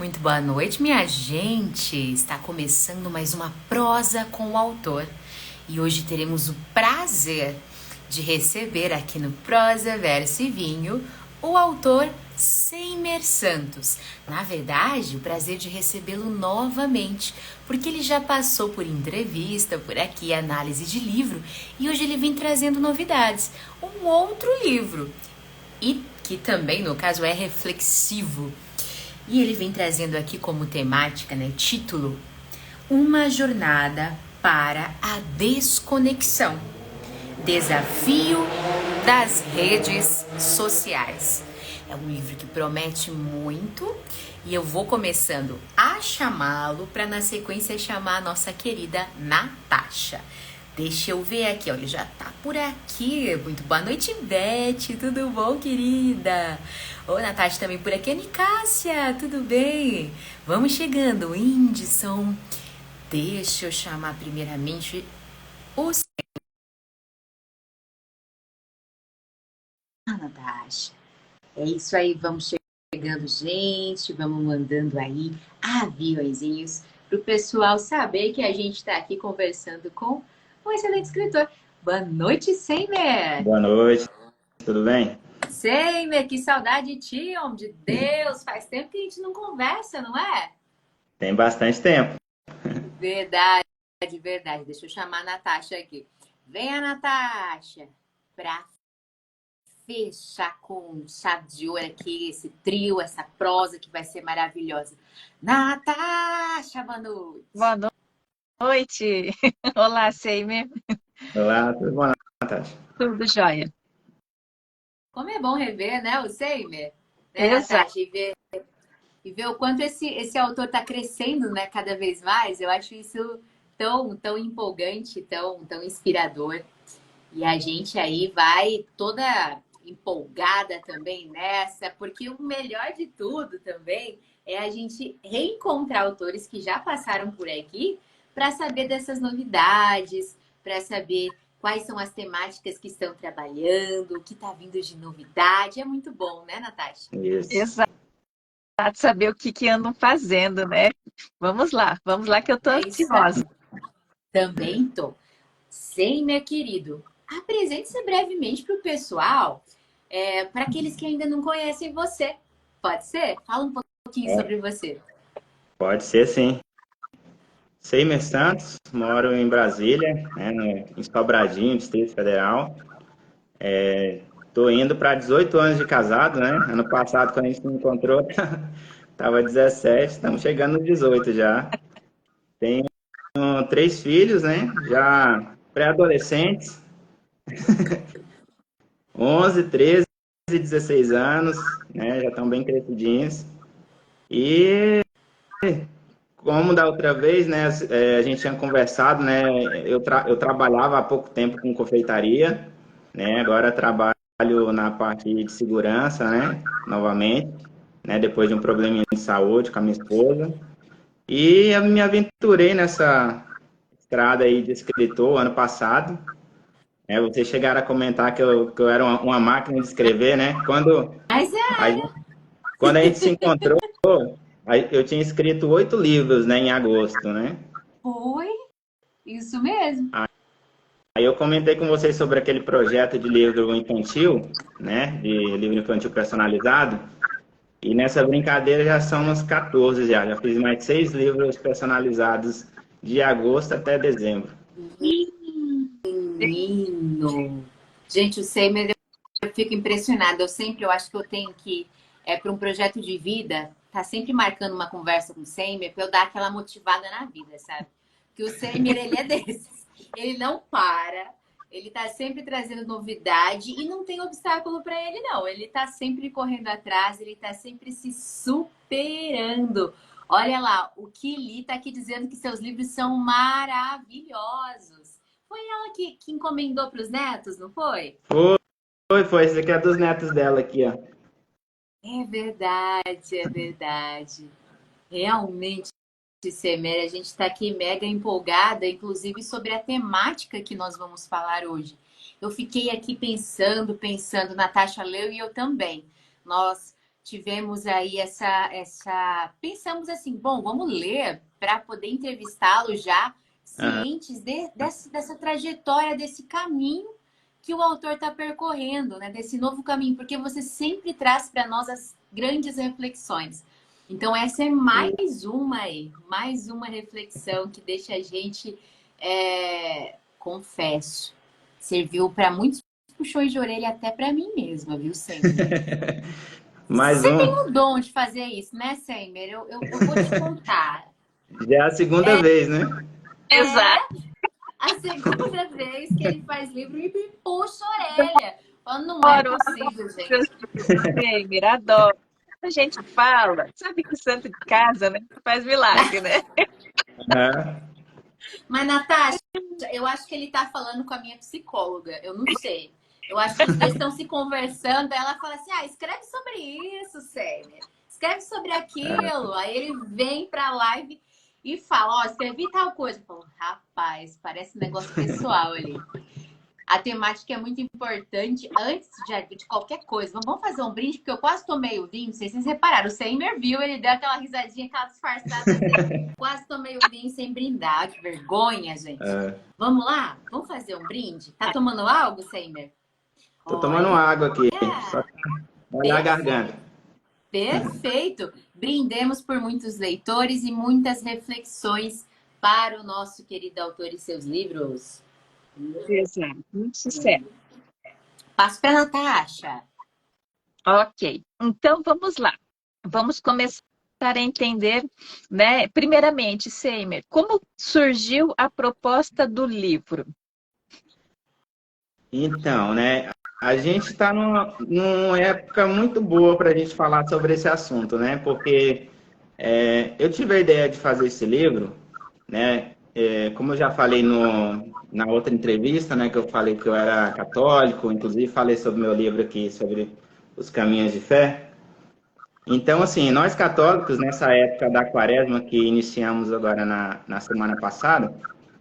Muito boa noite, minha gente! Está começando mais uma prosa com o autor e hoje teremos o prazer de receber aqui no Prosa Verso e Vinho o autor Seimer Santos. Na verdade, o prazer de recebê-lo novamente, porque ele já passou por entrevista, por aqui, análise de livro e hoje ele vem trazendo novidades. Um outro livro e que também, no caso, é reflexivo. E ele vem trazendo aqui como temática, título, Uma Jornada para a Desconexão. Desafio das redes sociais. É um livro que promete muito e eu vou começando a chamá-lo para na sequência chamar a nossa querida Natasha. Deixa eu ver aqui, ele já tá por aqui. Muito boa noite, Beth. Tudo bom, querida? Ô, Natasha também por aqui. Nicássia, tudo bem? Vamos chegando, Whindersson. Deixa eu chamar primeiramente o... Natasha. É isso aí, vamos chegando, gente. Vamos mandando aí aviõezinhos pro pessoal saber que a gente tá aqui conversando com um excelente escritor. Boa noite, Seimer! Boa noite, tudo bem? Seimer, que saudade de ti, homem de Deus! Faz tempo que a gente não conversa, não é? Tem bastante tempo. Verdade, verdade. Deixa eu chamar a Natasha aqui. Venha, Natasha, pra fechar com chave de ouro aqui, esse trio, essa prosa que vai ser maravilhosa. Natasha, boa noite! Boa noite! Olá, Seimer. Olá, tudo bom, Natasha? Tudo jóia? Como é bom rever, né, o Seimer? Né, Exato. Natasha? E ver o quanto esse autor está crescendo, né, cada vez mais. Eu acho isso tão empolgante, tão inspirador. E a gente aí vai toda empolgada também nessa, porque o melhor de tudo também é a gente reencontrar autores que já passaram por aqui para saber dessas novidades, para saber quais são as temáticas que estão trabalhando, o que está vindo de novidade. É muito bom, né, Natasha? Isso. Exato. Saber o que andam fazendo, né? Vamos lá que eu tô É isso aí. ansiosa. Também tô. Sim, meu querido. Apresente-se brevemente para o pessoal, para aqueles que ainda não conhecem você. Pode ser? Fala um pouquinho É, sobre você. pode ser sim. Seimer Santos, moro em Brasília, né, em Sobradinho, Distrito Federal. Tô indo para 18 anos de casado, né? Ano passado, quando a gente se encontrou, tava 17, estamos chegando nos 18 já. Tenho 3 filhos, né? Já pré-adolescentes, 11, 13 e 16 anos, né? Já estão bem crescidinhos. E como da outra vez, né, a gente tinha conversado, né, eu trabalhava há pouco tempo com confeitaria, né, agora trabalho na parte de segurança, né, novamente, né, depois de um probleminha de saúde com a minha esposa. E eu me aventurei nessa estrada aí de escritor ano passado, né, vocês chegaram a comentar que eu era uma máquina de escrever, né, Mas é, a gente, quando a gente se encontrou, eu tinha escrito 8 livros, né, em agosto, né? foi isso mesmo. Aí eu comentei com vocês sobre aquele projeto de livro infantil, né, de livro infantil personalizado, e nessa brincadeira já são uns 14 já fiz mais de 6 livros personalizados de agosto até dezembro. Menino. Gente, o Seimer, eu fico impressionada. Eu acho que eu tenho que, para um projeto de vida, tá sempre marcando uma conversa com o Seimer para eu dar aquela motivada na vida, sabe? Que o Seimer, ele é desses. Ele não para, ele tá sempre trazendo novidade e não tem obstáculo para ele, não. Ele tá sempre correndo atrás, ele tá sempre se superando. Olha lá, o Kili tá aqui dizendo que seus livros são maravilhosos. Foi ela que encomendou para os netos, não foi? Foi, esse aqui é dos netos dela aqui, ó. É verdade, é verdade. Realmente, Semer, a gente está aqui mega empolgada, inclusive sobre a temática que nós vamos falar hoje. Eu fiquei aqui pensando, Natasha leu e eu também. Nós tivemos aí pensamos assim, bom, vamos ler para poder entrevistá-lo já, Aham. cientes dessa trajetória, desse caminho que o autor está percorrendo, né? Desse novo caminho, porque você sempre traz para nós as grandes reflexões. Então, essa é mais uma reflexão que deixa a gente, confesso, serviu para muitos puxões de orelha, até para mim mesma, viu, Seimer? Mais Você tem um. o dom de fazer isso, né, Seimer? Eu vou te contar. Já é a segunda vez, né? Exato. A segunda vez que ele faz livro e me puxa a orelha. Falando, não é Adoro, possível, adoro. gente. Gamer, adoro. A gente fala, sabe que o santo de casa, né, faz milagre, né? Aham. Mas, Natasha, eu acho que ele tá falando com a minha psicóloga. Eu não sei. Eu acho que os dois estão se conversando. Ela fala assim: escreve sobre isso, Sênia. Escreve sobre aquilo. Aí ele vem pra live e fala: escrevi tal coisa. Eu falo, rapaz, parece um negócio pessoal ali. A temática é muito importante antes de qualquer coisa. Vamos fazer um brinde, porque eu quase tomei o vinho. Não sei se vocês repararam. O Seimer viu, ele deu aquela risadinha, aquela disfarçada dele. Quase tomei o vinho sem brindar. Que vergonha, gente. Vamos lá? Vamos fazer um brinde? Tá tomando algo, Seimer? Tô tomando Olha, água aqui, só pra molhar a garganta. perfeito. Brindemos por muitos leitores e muitas reflexões para o nosso querido autor e seus livros. Exato, muito sucesso. Passo para Natasha. Ok, então vamos lá. Vamos começar a entender, né? Primeiramente, Seimer, como surgiu a proposta do livro? Então, né? A gente está numa época muito boa para a gente falar sobre esse assunto, né? Porque eu tive a ideia de fazer esse livro, né? Como eu já falei na outra entrevista, né? Que eu falei que eu era católico, inclusive falei sobre meu livro aqui, sobre os caminhos de fé. Então, assim, nós católicos, nessa época da quaresma que iniciamos agora na semana passada,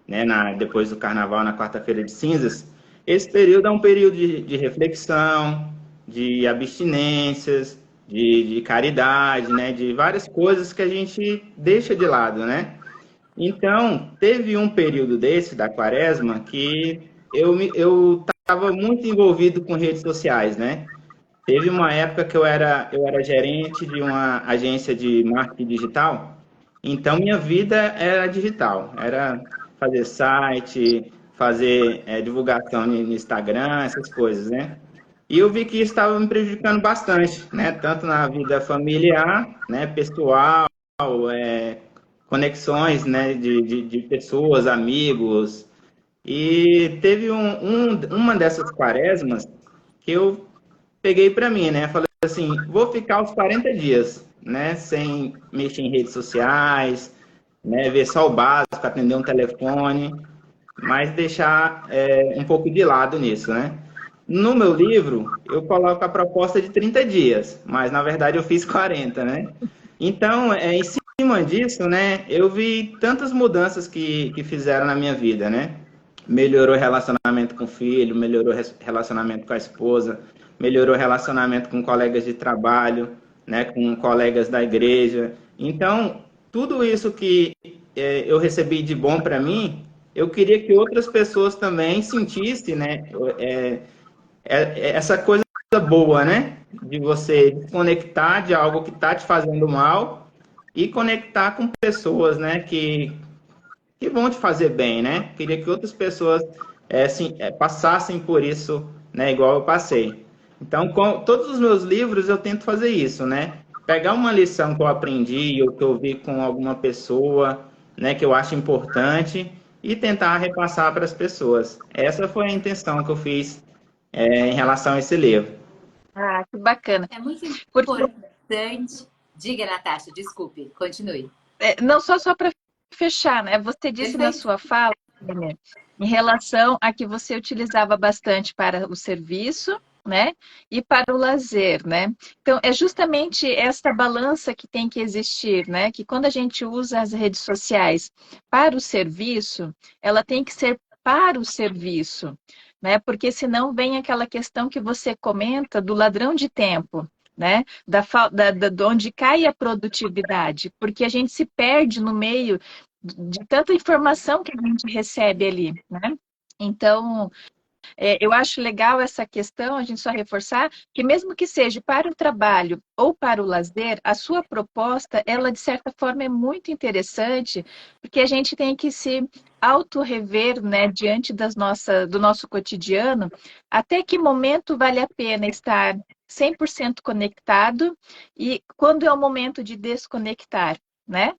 né, depois do carnaval, na quarta-feira de cinzas, esse período é um período de reflexão, de abstinências, de caridade, né, de várias coisas que a gente deixa de lado, né? Então, teve um período desse, da quaresma, que eu estava muito envolvido com redes sociais, né? Teve uma época que eu era gerente de uma agência de marketing digital, então minha vida era digital, era fazer site, fazer divulgação no Instagram, essas coisas, né? E eu vi que isso estava me prejudicando bastante, né? Tanto na vida familiar, né? Pessoal, conexões, né? De pessoas, amigos. E teve uma dessas quaresmas que eu peguei para mim, né? Falei assim, vou ficar os 40 dias, né? Sem mexer em redes sociais, né? Ver só o básico, atender um telefone, mas deixar um pouco de lado nisso, né? No meu livro, eu coloco a proposta de 30 dias, mas na verdade eu fiz 40, né? Então, em cima disso, né? Eu vi tantas mudanças que fizeram na minha vida, né? Melhorou o relacionamento com o filho, melhorou o relacionamento com a esposa, melhorou o relacionamento com colegas de trabalho, né, com colegas da igreja. Então, tudo isso que eu recebi de bom para mim, eu queria que outras pessoas também sentissem, né, essa coisa boa, né, de você desconectar de algo que está te fazendo mal e conectar com pessoas, né, que vão te fazer bem, né? Queria que outras pessoas passassem por isso, né? Igual eu passei. Então, com todos os meus livros eu tento fazer isso, né? Pegar uma lição que eu aprendi ou que eu vi com alguma pessoa, né? Que eu acho importante e tentar repassar para as pessoas. Essa foi a intenção que eu fiz em relação a esse livro. Ah, que bacana. É muito Porque importante. Diga, Natasha, desculpe, continue. não só para fechar, né? Você disse na Perfeito. sua fala, né, em relação a que você utilizava bastante para o serviço, né? E para o lazer, né? Então, é justamente essa balança que tem que existir, né? Que quando a gente usa as redes sociais para o serviço, ela tem que ser para o serviço, né? Porque senão vem aquela questão que você comenta do ladrão de tempo. né? De onde cai a produtividade, porque a gente se perde no meio de tanta informação que a gente recebe ali, né? Então, eu acho legal essa questão, a gente só reforçar que mesmo que seja para o trabalho ou para o lazer, a sua proposta, ela de certa forma é muito interessante, porque a gente tem que se auto-rever, né, diante do nosso cotidiano, até que momento vale a pena estar 100% conectado e quando é o momento de desconectar, né?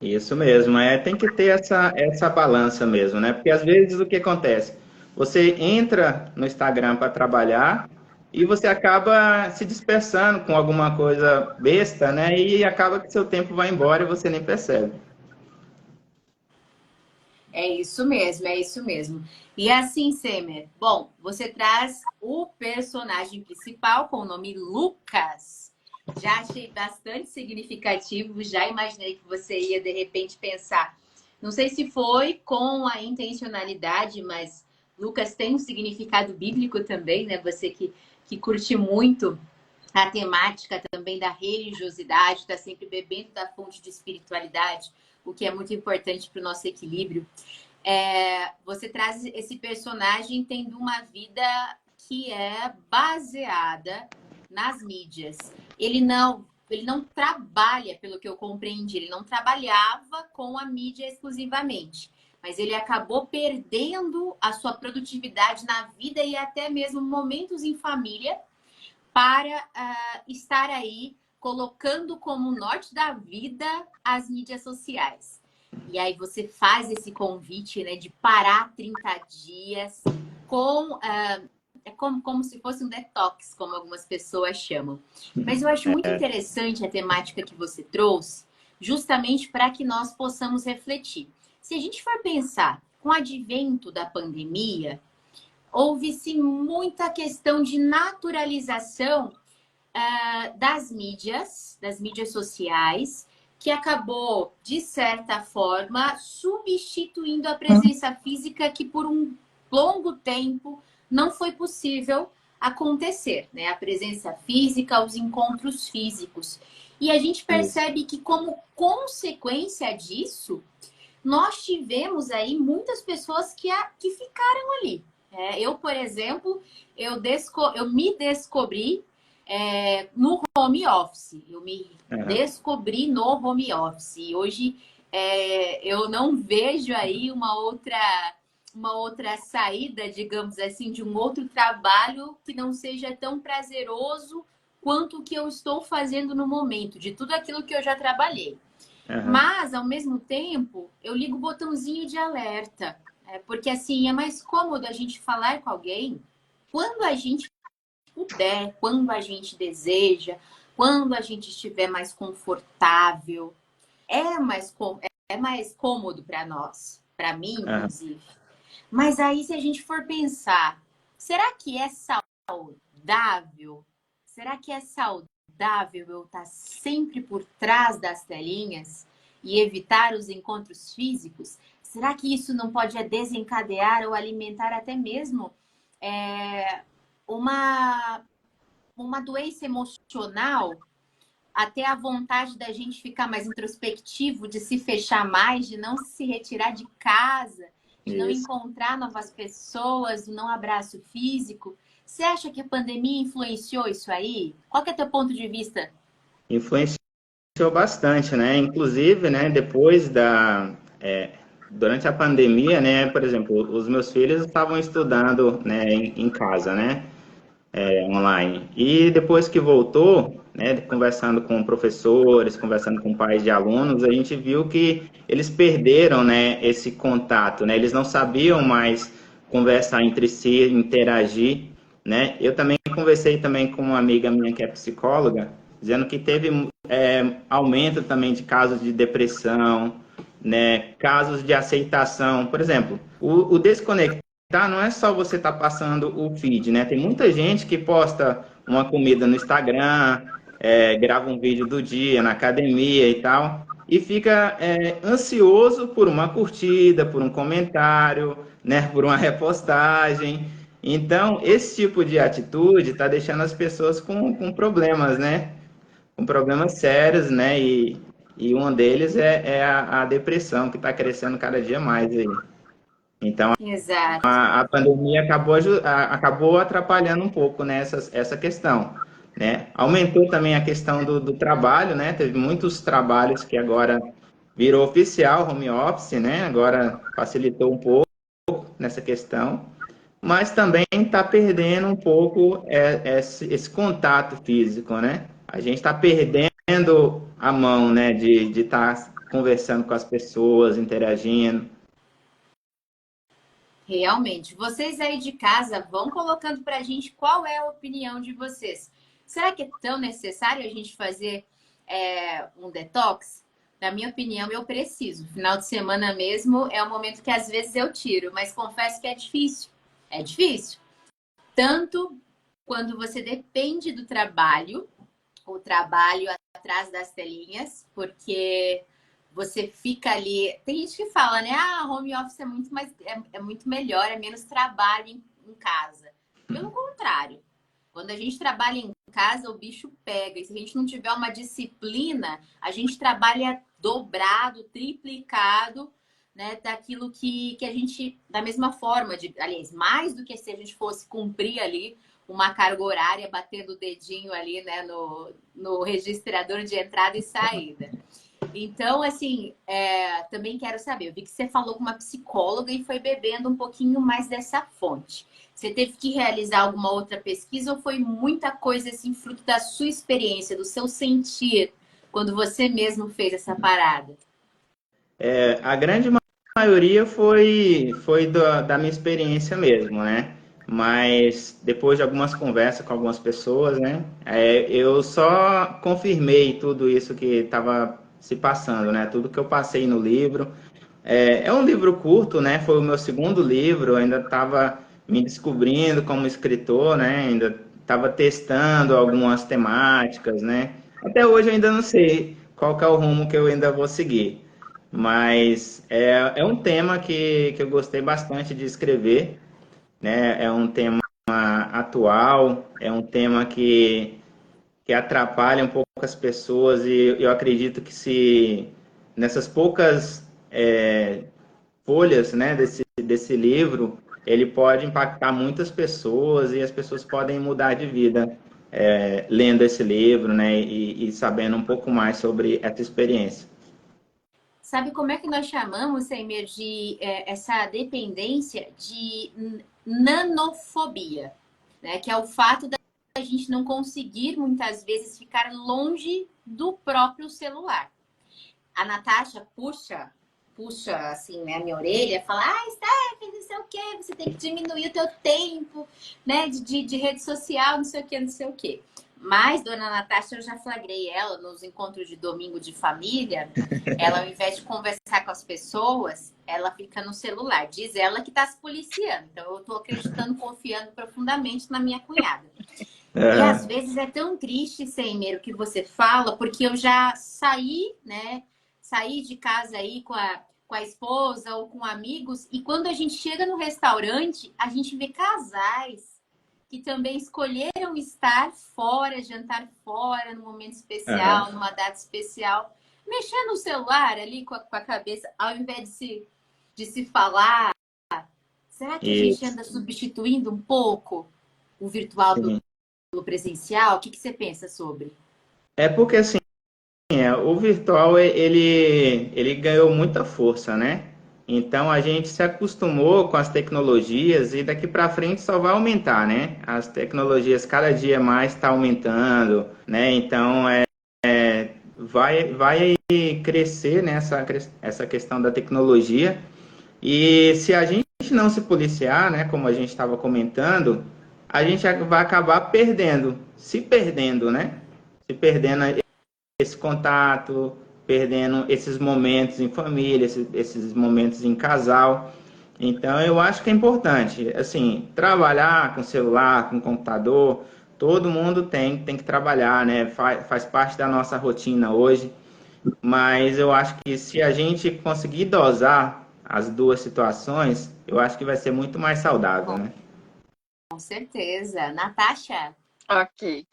Isso mesmo, tem que ter essa balança mesmo, né? Porque às vezes o que acontece? Você entra no Instagram para trabalhar e você acaba se dispersando com alguma coisa besta, né? E acaba que seu tempo vai embora e você nem percebe. É isso mesmo, é isso mesmo. E assim, Semer, bom, você traz o personagem principal com o nome Lucas. Já achei bastante significativo, já imaginei que você ia de repente pensar. Não sei se foi com a intencionalidade, mas Lucas tem um significado bíblico também, né? Você que curte muito a temática também da religiosidade, está sempre bebendo da fonte de espiritualidade, o que é muito importante para o nosso equilíbrio. Você traz esse personagem tendo uma vida que é baseada nas mídias. Ele não trabalha, pelo que eu compreendi, ele não trabalhava com a mídia exclusivamente, mas ele acabou perdendo a sua produtividade na vida e até mesmo momentos em família para estar aí colocando como norte da vida as mídias sociais. E aí você faz esse convite, né, de parar 30 dias com... é como se fosse um detox, como algumas pessoas chamam. Mas eu acho muito interessante a temática que você trouxe, justamente para que nós possamos refletir. Se a gente for pensar com o advento da pandemia, houve-se muita questão de naturalização das mídias sociais, que acabou, de certa forma, substituindo a presença física que por um longo tempo não foi possível acontecer, né? A presença física, os encontros físicos. E a gente percebe que, como consequência disso, nós tivemos aí muitas pessoas que ficaram ali. Eu, por exemplo, eu me descobri no home office. Eu me descobri no home office. E hoje eu não vejo aí uma outra saída, digamos assim, de um outro trabalho que não seja tão prazeroso quanto o que eu estou fazendo no momento, de tudo aquilo que eu já trabalhei. Mas, ao mesmo tempo, eu ligo o botãozinho de alerta. Porque, assim, é mais cômodo a gente falar com alguém quando a gente puder, quando a gente deseja, quando a gente estiver mais confortável. É mais cômodo para nós, para mim, inclusive. Mas aí, se a gente for pensar, será que é saudável? Será que é saudável eu estar sempre por trás das telinhas e evitar os encontros físicos? Será que isso não pode desencadear ou alimentar até mesmo uma doença emocional? Até a vontade da gente ficar mais introspectivo, de se fechar mais, de não se retirar de casa, de não encontrar novas pessoas, do não abraço físico. Você acha que a pandemia influenciou isso aí? Qual que é o teu ponto de vista? Influenciou bastante, né? Inclusive, né, durante a pandemia, né, por exemplo, os meus filhos estavam estudando, né, em casa, né, online. E depois que voltou, né, conversando com professores, conversando com pais de alunos, a gente viu que eles perderam, né, esse contato, né? Eles não sabiam mais conversar entre si, interagir, né? Eu também conversei também com uma amiga minha que é psicóloga, dizendo que teve aumento também de casos de depressão, né? Casos de aceitação. Por exemplo, o desconectar não é só você estar passando o feed, né? Tem muita gente que posta uma comida no Instagram, grava um vídeo do dia na academia e tal, e fica ansioso por uma curtida, por um comentário, né? Por uma repostagem. Então, esse tipo de atitude está deixando as pessoas com problemas, né? Com problemas sérios, né? E um deles é a depressão, que está crescendo cada dia mais aí. Então, Exato. a pandemia acabou atrapalhando um pouco, né, essa questão, né? Aumentou também a questão do trabalho, né? Teve muitos trabalhos que agora virou oficial, home office, né? Agora facilitou um pouco nessa questão, mas também está perdendo um pouco esse contato físico, né? A gente está perdendo a mão, né, de estar conversando com as pessoas, interagindo. Realmente. Vocês aí de casa vão colocando pra gente qual é a opinião de vocês. Será que é tão necessário a gente fazer um detox? Na minha opinião, eu preciso. Final de semana mesmo é um momento que às vezes eu tiro, mas confesso que é difícil. É difícil. Tanto quando você depende do trabalho, o trabalho atrás das telinhas, porque você fica ali. Tem gente que fala, né? Ah, home office é muito mais, é muito melhor, é menos trabalho em casa. Pelo contrário, quando a gente trabalha em casa, o bicho pega. E se a gente não tiver uma disciplina, a gente trabalha dobrado, triplicado, né, daquilo que a gente, da mesma forma, aliás, mais do que se a gente fosse cumprir ali uma carga horária, batendo o dedinho ali, né, no registrador de entrada e saída. Então, assim, também quero saber, eu vi que você falou com uma psicóloga e foi bebendo um pouquinho mais dessa fonte. Você teve que realizar alguma outra pesquisa ou foi muita coisa, assim, fruto da sua experiência, do seu sentir, quando você mesmo fez essa parada? A grande maioria foi da minha experiência mesmo, né? Mas depois de algumas conversas com algumas pessoas, né? Eu só confirmei tudo isso que estava se passando, né? Tudo que eu passei no livro. É um livro curto, né? Foi o meu segundo livro, eu ainda estava me descobrindo como escritor, né? Ainda estava testando algumas temáticas, né? Até hoje eu ainda não sei qual que é o rumo que eu ainda vou seguir. Mas é um tema que eu gostei bastante de escrever, né? É um tema atual, é um tema que atrapalha um pouco as pessoas e eu acredito que se nessas poucas folhas, né, desse livro, ele pode impactar muitas pessoas e as pessoas podem mudar de vida lendo esse livro, né, e sabendo um pouco mais sobre essa experiência. Sabe como é que nós chamamos, Seimer, de essa dependência de nanofobia, né? Que é o fato da gente não conseguir, muitas vezes, ficar longe do próprio celular. A Natasha puxa assim, né, a minha orelha, fala, Stephanie, não sei o quê, você tem que diminuir o teu tempo, né, de rede social, não sei o quê, não sei o quê. Mas, dona Natasha, eu já flagrei ela nos encontros de domingo de família. Ela, ao invés de conversar com as pessoas, ela fica no celular. Diz ela que tá se policiando. Então, eu tô acreditando, confiando profundamente na minha cunhada. E às vezes é tão triste, Seimer, o que você fala, porque eu já saí, né? Saí de casa aí com a esposa ou com amigos, e quando a gente chega no restaurante, a gente vê casais que também escolheram estar fora, jantar fora, num momento especial, Uhum. numa data especial, mexer no celular ali com a cabeça, ao invés de se falar. Será que a E, gente anda substituindo um pouco o virtual sim. pelo presencial? O que você pensa sobre? É porque assim, o virtual ele ganhou muita força, né? Então a gente se acostumou com as tecnologias e daqui para frente só vai aumentar, né? As tecnologias cada dia mais está aumentando, né? Então vai crescer nessa essa questão da tecnologia e se a gente não se policiar, né? Como a gente estava comentando, a gente vai acabar se perdendo, né? Se perdendo esse contato, perdendo esses momentos em família, esses momentos em casal. Então, eu acho que é importante, assim, trabalhar com celular, com computador, todo mundo tem que trabalhar, né? Faz parte da nossa rotina hoje, mas eu acho que se a gente conseguir dosar as duas situações, eu acho que vai ser muito mais saudável, né? Com certeza. Natasha? Ok.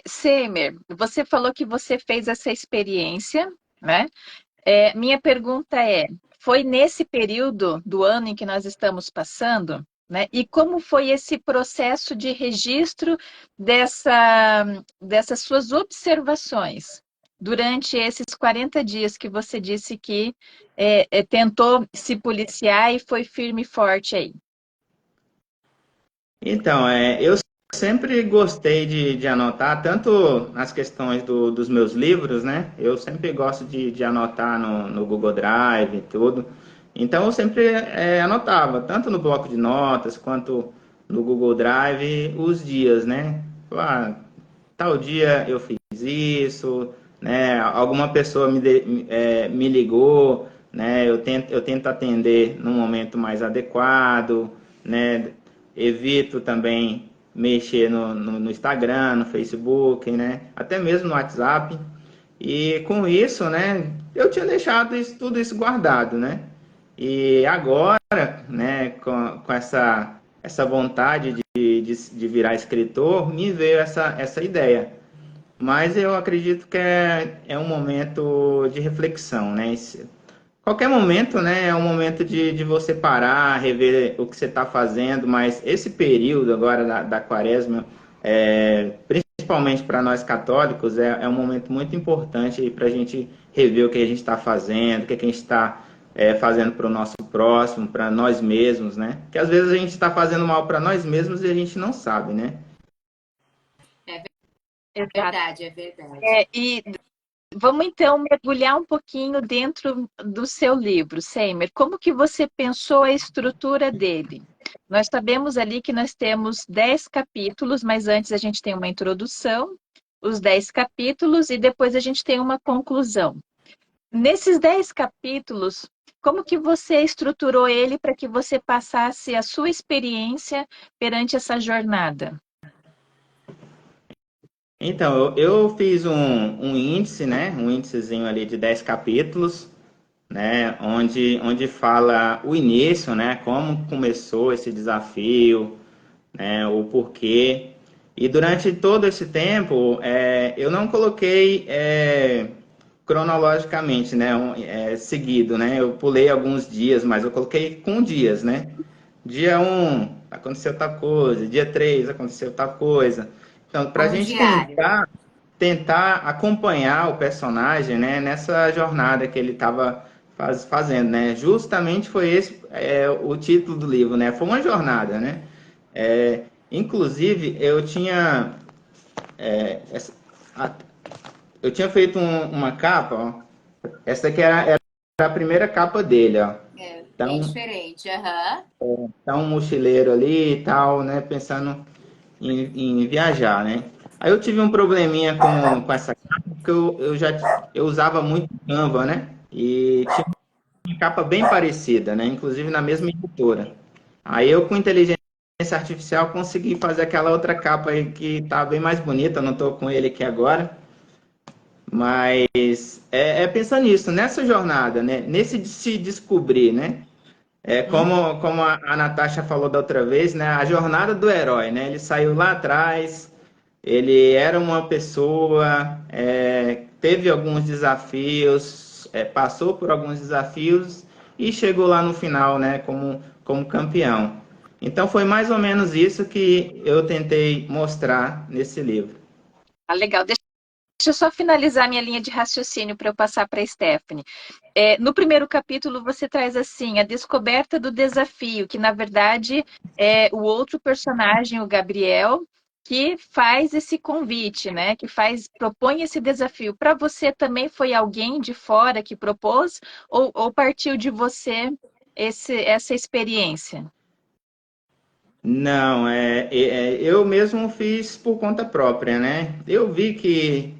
Seimer, você falou que você fez essa experiência, né? Minha pergunta foi nesse período do ano em que nós estamos passando, né? E como foi esse processo de registro dessas suas observações durante esses 40 dias que você disse que tentou se policiar e foi firme e forte aí? Então, eu sempre gostei de anotar, tanto nas questões dos meus livros, né? Eu sempre gosto de anotar no Google Drive e tudo. Então, eu sempre anotava, tanto no bloco de notas quanto no Google Drive, os dias, né? Ah, tal dia eu fiz isso, né? Alguma pessoa me ligou, né? Eu tento atender no momento mais adequado, né? Evito também mexer no Instagram, no Facebook, né? Até mesmo no WhatsApp. E com isso, né? Eu tinha deixado tudo isso guardado, né? E agora, né? Com essa vontade de virar escritor, me veio essa ideia. Mas eu acredito que é um momento de reflexão, né? Qualquer momento, né, é um momento de você parar, rever o que você está fazendo, mas esse período agora da quaresma, principalmente para nós católicos, é um momento muito importante para a gente rever o que a gente está fazendo, o que a gente está fazendo para o nosso próximo, para nós mesmos, né? Porque às vezes a gente está fazendo mal para nós mesmos e a gente não sabe, né? É Exato. verdade, é verdade. E vamos então mergulhar um pouquinho dentro do seu livro, Seimer. Como que você pensou a estrutura dele? Nós sabemos ali que nós temos 10 capítulos, mas antes a gente tem uma introdução, os 10 capítulos e depois a gente tem uma conclusão. Nesses 10 capítulos, como que você estruturou ele para que você passasse a sua experiência perante essa jornada? Então, eu fiz um índice, né? Um índicezinho ali de 10 capítulos, né? Onde fala o início, né? Como começou esse desafio, né? O porquê. E durante todo esse tempo, eu não coloquei cronologicamente, né? Seguido, né? Eu pulei alguns dias, mas eu coloquei com dias, né? Dia um aconteceu tal coisa. Dia 3 aconteceu tal coisa. Então, para a Como gente diário. tentar acompanhar o personagem, né, nessa jornada que ele estava fazendo, né? Justamente foi esse o título do livro, né? Foi uma jornada, né? Inclusive, é, essa- a- eu tinha feito uma capa, ó. Essa aqui era a primeira capa dele, ó. É bem Então, diferente. Aham. tá um mochileiro ali e tal, né? Pensando em viajar, né? Aí eu tive um probleminha com essa capa, porque eu usava muito Canva, né? E tinha uma capa bem parecida, né? Inclusive na mesma editora. Aí eu com inteligência artificial consegui fazer aquela outra capa aí que tá bem mais bonita, eu não tô com ele aqui agora. Mas pensando nisso, nessa jornada, né? Nesse de se descobrir, né? Como a Natasha falou da outra vez, né? A jornada do herói, né? Ele saiu lá atrás, ele era uma pessoa, teve alguns desafios, passou por alguns desafios e chegou lá no final, né? Como campeão. Então foi mais ou menos isso que eu tentei mostrar nesse livro. Ah, legal. Deixa eu só finalizar minha linha de raciocínio para eu passar para a Stephanie. No primeiro capítulo, você traz assim a descoberta do desafio, que na verdade é o outro personagem, o Gabriel, que faz esse convite, né? Propõe esse desafio. Para você também foi alguém de fora que propôs, ou partiu de você essa experiência? Não, eu mesmo fiz por conta própria, né? Eu vi que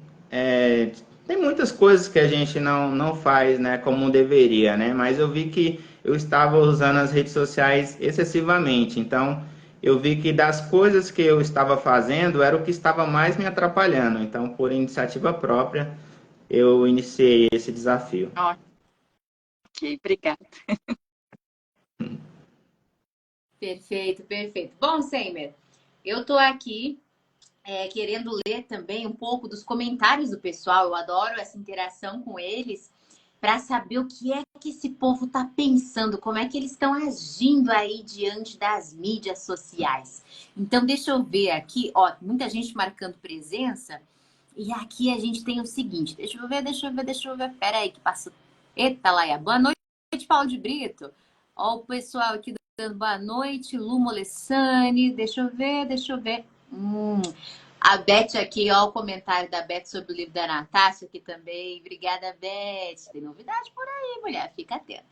tem muitas coisas que a gente não faz, né, como deveria, né? Mas eu vi que eu estava usando as redes sociais excessivamente. Então, eu vi que das coisas que eu estava fazendo era o que estava mais me atrapalhando. Então, por iniciativa própria, eu iniciei esse desafio. Ok, obrigada. Perfeito, perfeito. Bom, Seimer, eu tô aqui querendo ler também um pouco dos comentários do pessoal. Eu adoro essa interação com eles para saber o que é que esse povo está pensando, como é que eles estão agindo aí diante das mídias sociais. Então, deixa eu ver aqui, ó, muita gente marcando presença. E aqui a gente tem o seguinte, deixa eu ver. Pera aí que passou. Eita, Laia. Boa noite, Paulo de Brito. Ó, o pessoal aqui dando boa noite. Lu Molessani. Deixa eu ver. A Beth aqui, ó, o comentário da Beth sobre o livro da Natasha aqui também. Obrigada, Beth. Tem novidade por aí, mulher. Fica atenta.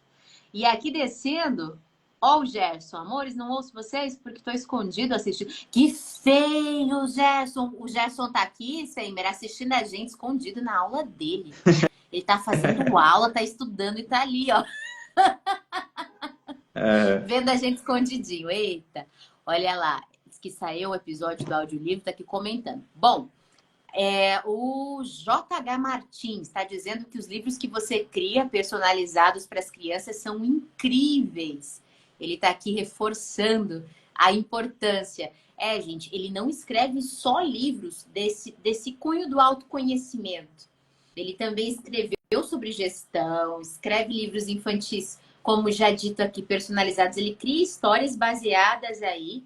E aqui descendo, ó o Gerson. Amores, não ouço vocês porque estou escondido assistindo. Que feio, Gerson. O Gerson tá aqui, Seimer, assistindo a gente escondido na aula dele. Ele tá fazendo aula, tá estudando e tá ali, ó. Vendo a gente escondidinho. Eita, olha lá. Diz que saiu o episódio do audiolivro, tá aqui comentando. Bom, o JH Martins está dizendo que os livros que você cria personalizados para as crianças são incríveis. Ele está aqui reforçando a importância. Gente, ele não escreve só livros desse cunho do autoconhecimento. Ele também escreveu sobre gestão, escreve livros infantis, como já dito aqui, personalizados. Ele cria histórias baseadas aí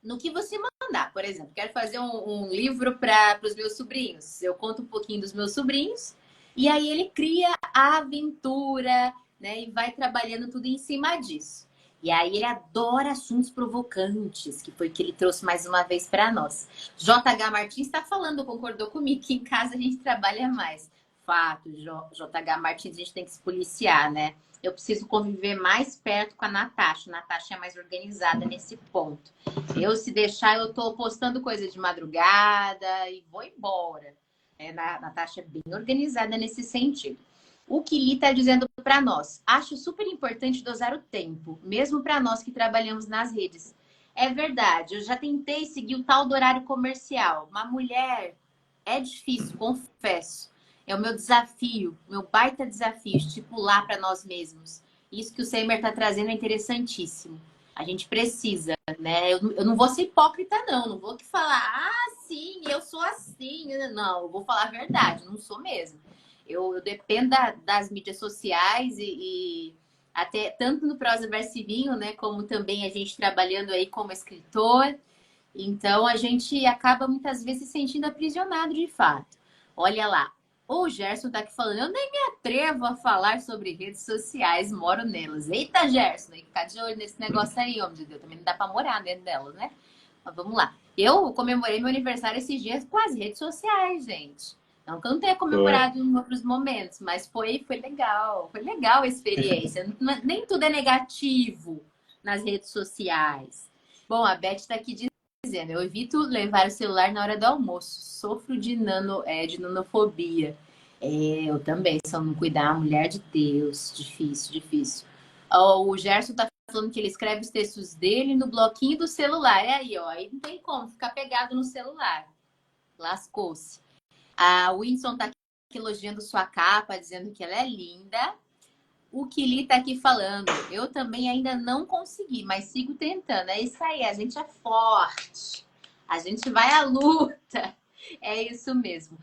no que você mandar. Por exemplo, quero fazer um livro para os meus sobrinhos. Eu conto um pouquinho dos meus sobrinhos e aí ele cria a aventura, né? E vai trabalhando tudo em cima disso. E aí ele adora assuntos provocantes, que foi o que ele trouxe mais uma vez para nós. JH Martins está falando, concordou comigo, que em casa a gente trabalha mais. Fato, JH Martins, a gente tem que se policiar, né? Eu preciso conviver mais perto com a Natasha. A Natasha é mais organizada nesse ponto. Eu, se deixar, eu tô postando coisa de madrugada e vou embora. Natasha é bem organizada nesse sentido. O Kili está dizendo para nós, acho super importante dosar o tempo, mesmo para nós que trabalhamos nas redes. É verdade, eu já tentei seguir o tal do horário comercial. Uma mulher é difícil, confesso. É o meu desafio, meu baita desafio, estipular para nós mesmos. Isso que o Seimer está trazendo é interessantíssimo. A gente precisa, né? Eu não vou ser hipócrita, não. Não vou aqui falar, sim, eu sou assim. Não, eu vou falar a verdade, não sou mesmo. Eu dependo das mídias sociais e até tanto no Prosa Verso e Vinho, né? Como também a gente trabalhando aí como escritor. Então, a gente acaba muitas vezes se sentindo aprisionado de fato. Olha lá. O Gerson tá aqui falando, eu nem me atrevo a falar sobre redes sociais, moro nelas. Eita, Gerson, tem que ficar de olho nesse negócio aí, homem de Deus. Também não dá pra morar dentro delas, né? Mas vamos lá. Eu comemorei meu aniversário esses dias com as redes sociais, gente. Não que eu não tenha comemorado em outros momentos, mas foi legal. Foi legal a experiência. Nem tudo é negativo nas redes sociais. Bom, a Beth tá aqui dizendo, eu evito levar o celular na hora do almoço. Sofro de nanofobia. Eu também, se eu não cuidar, mulher de Deus. Difícil. O Gerson tá falando que ele escreve os textos dele no bloquinho do celular. Aí, ó. Aí não tem como ficar pegado no celular. Lascou-se. A Winston tá aqui elogiando sua capa, dizendo que ela é linda. O Kili tá aqui falando, eu também ainda não consegui, mas sigo tentando. É isso aí, a gente é forte. A gente vai à luta. É isso mesmo.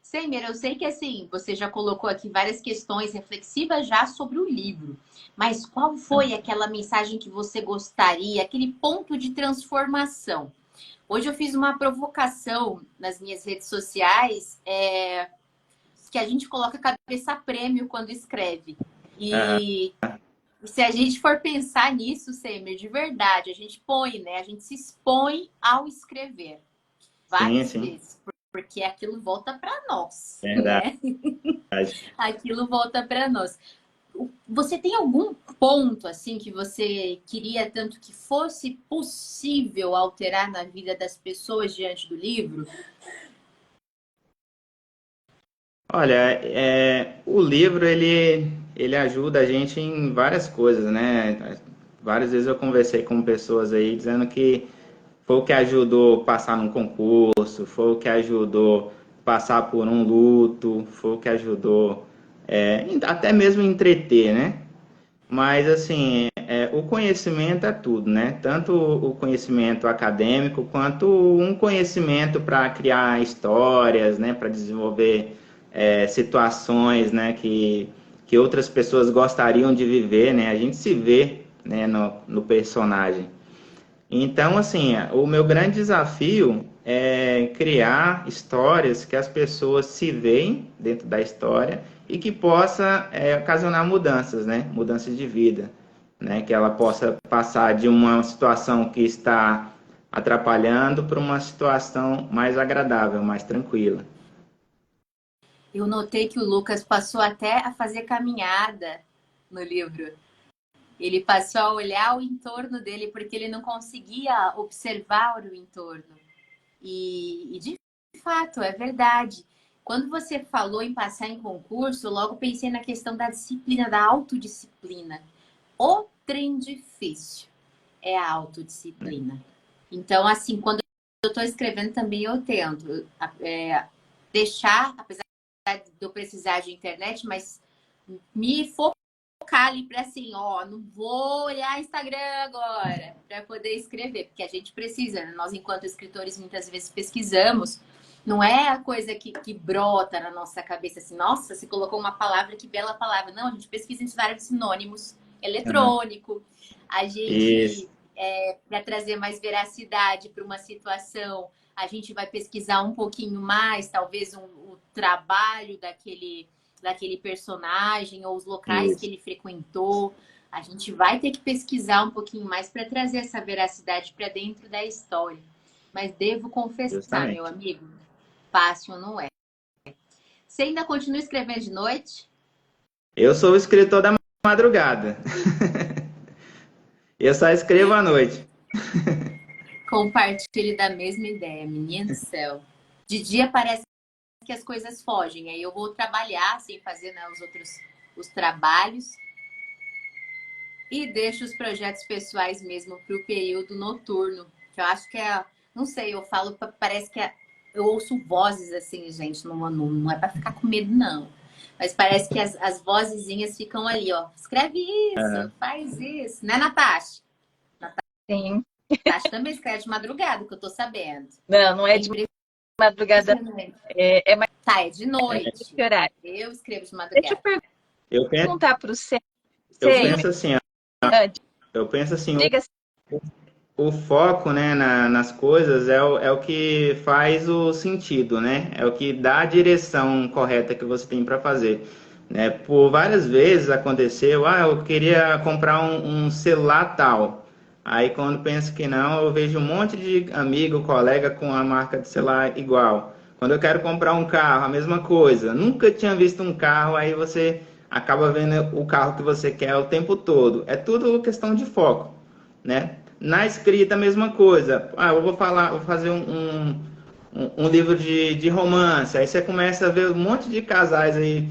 Seimer, eu sei que assim, você já colocou aqui várias questões reflexivas já sobre o livro. Mas qual foi aquela mensagem que você gostaria, aquele ponto de transformação? Hoje eu fiz uma provocação nas minhas redes sociais, que a gente coloca a cabeça a prêmio quando escreve. E se a gente for pensar nisso, Seimer, de verdade, a gente põe, né? A gente se expõe ao escrever. Várias vezes. Porque aquilo volta para nós. Verdade. Né? Aquilo volta para nós. Você tem algum ponto, assim, que você queria tanto que fosse possível alterar na vida das pessoas diante do livro? Olha, o livro, ele ajuda a gente em várias coisas, né? Várias vezes eu conversei com pessoas aí dizendo que foi o que ajudou a passar num concurso, foi o que ajudou a passar por um luto, foi o que ajudou até mesmo a entreter, né? Mas, assim, o conhecimento é tudo, né? Tanto o conhecimento acadêmico quanto um conhecimento para criar histórias, né? Para desenvolver situações, né? Que outras pessoas gostariam de viver, né? A gente se vê, né? No personagem. Então, assim, o meu grande desafio é criar histórias que as pessoas se veem dentro da história e que possa ocasionar mudanças, né? Mudanças de vida, né? Que ela possa passar de uma situação que está atrapalhando para uma situação mais agradável, mais tranquila. Eu notei que o Lucas passou até a fazer caminhada no livro. Ele passou a olhar o entorno dele porque ele não conseguia observar o entorno. E de fato, é verdade. Quando você falou em passar em concurso, logo pensei na questão da disciplina, da autodisciplina. O trem difícil é a autodisciplina. Então, assim, quando eu estou escrevendo também eu tento deixar, apesar de eu precisar de internet, mas me focar ali para assim, ó, não vou olhar Instagram agora para poder escrever, porque a gente precisa, né? Nós, enquanto escritores, muitas vezes pesquisamos, não é a coisa que brota na nossa cabeça assim, nossa, você colocou uma palavra, que bela palavra. Não, a gente pesquisa em dicionário de sinônimos, eletrônico, a gente, para trazer mais veracidade para uma situação, a gente vai pesquisar um pouquinho mais, talvez o trabalho daquele personagem ou os locais que ele frequentou. A gente vai ter que pesquisar um pouquinho mais para trazer essa veracidade para dentro da história. Mas devo confessar, Justamente. meu amigo, fácil não é. Você ainda continua escrevendo de noite? Eu sou o escritor da madrugada. Eu só escrevo à noite. Compartilhe da mesma ideia, menino do céu. De dia parece que as coisas fogem. Aí eu vou trabalhar, sem fazer, né, os trabalhos. E deixo os projetos pessoais mesmo para o período noturno. Que eu acho que não sei, eu falo, parece que eu ouço vozes assim, gente, não é para ficar com medo, não. Mas parece que as vozezinhas ficam ali, ó. Escreve isso, faz isso. Né, Natasha? Sim. Natasha também escreve de madrugada, que eu tô sabendo. Não é de madrugada. É mais Tá, é de noite. que horário? Eu escrevo de Deixa madrugada. eu perguntar para o Eu penso assim, Diga assim. o foco, né, nas coisas é o que faz o sentido, né? É o que dá a direção correta que você tem para fazer. Né? Por várias vezes aconteceu, eu queria comprar um celular tal. Aí quando penso que não, eu vejo um monte de amigo, colega com a marca de celular igual. Quando eu quero comprar um carro, a mesma coisa. Nunca tinha visto um carro, aí você acaba vendo o carro que você quer o tempo todo. É tudo questão de foco, né? Na escrita, a mesma coisa. Eu vou fazer um livro de romance. Aí você começa a ver um monte de casais aí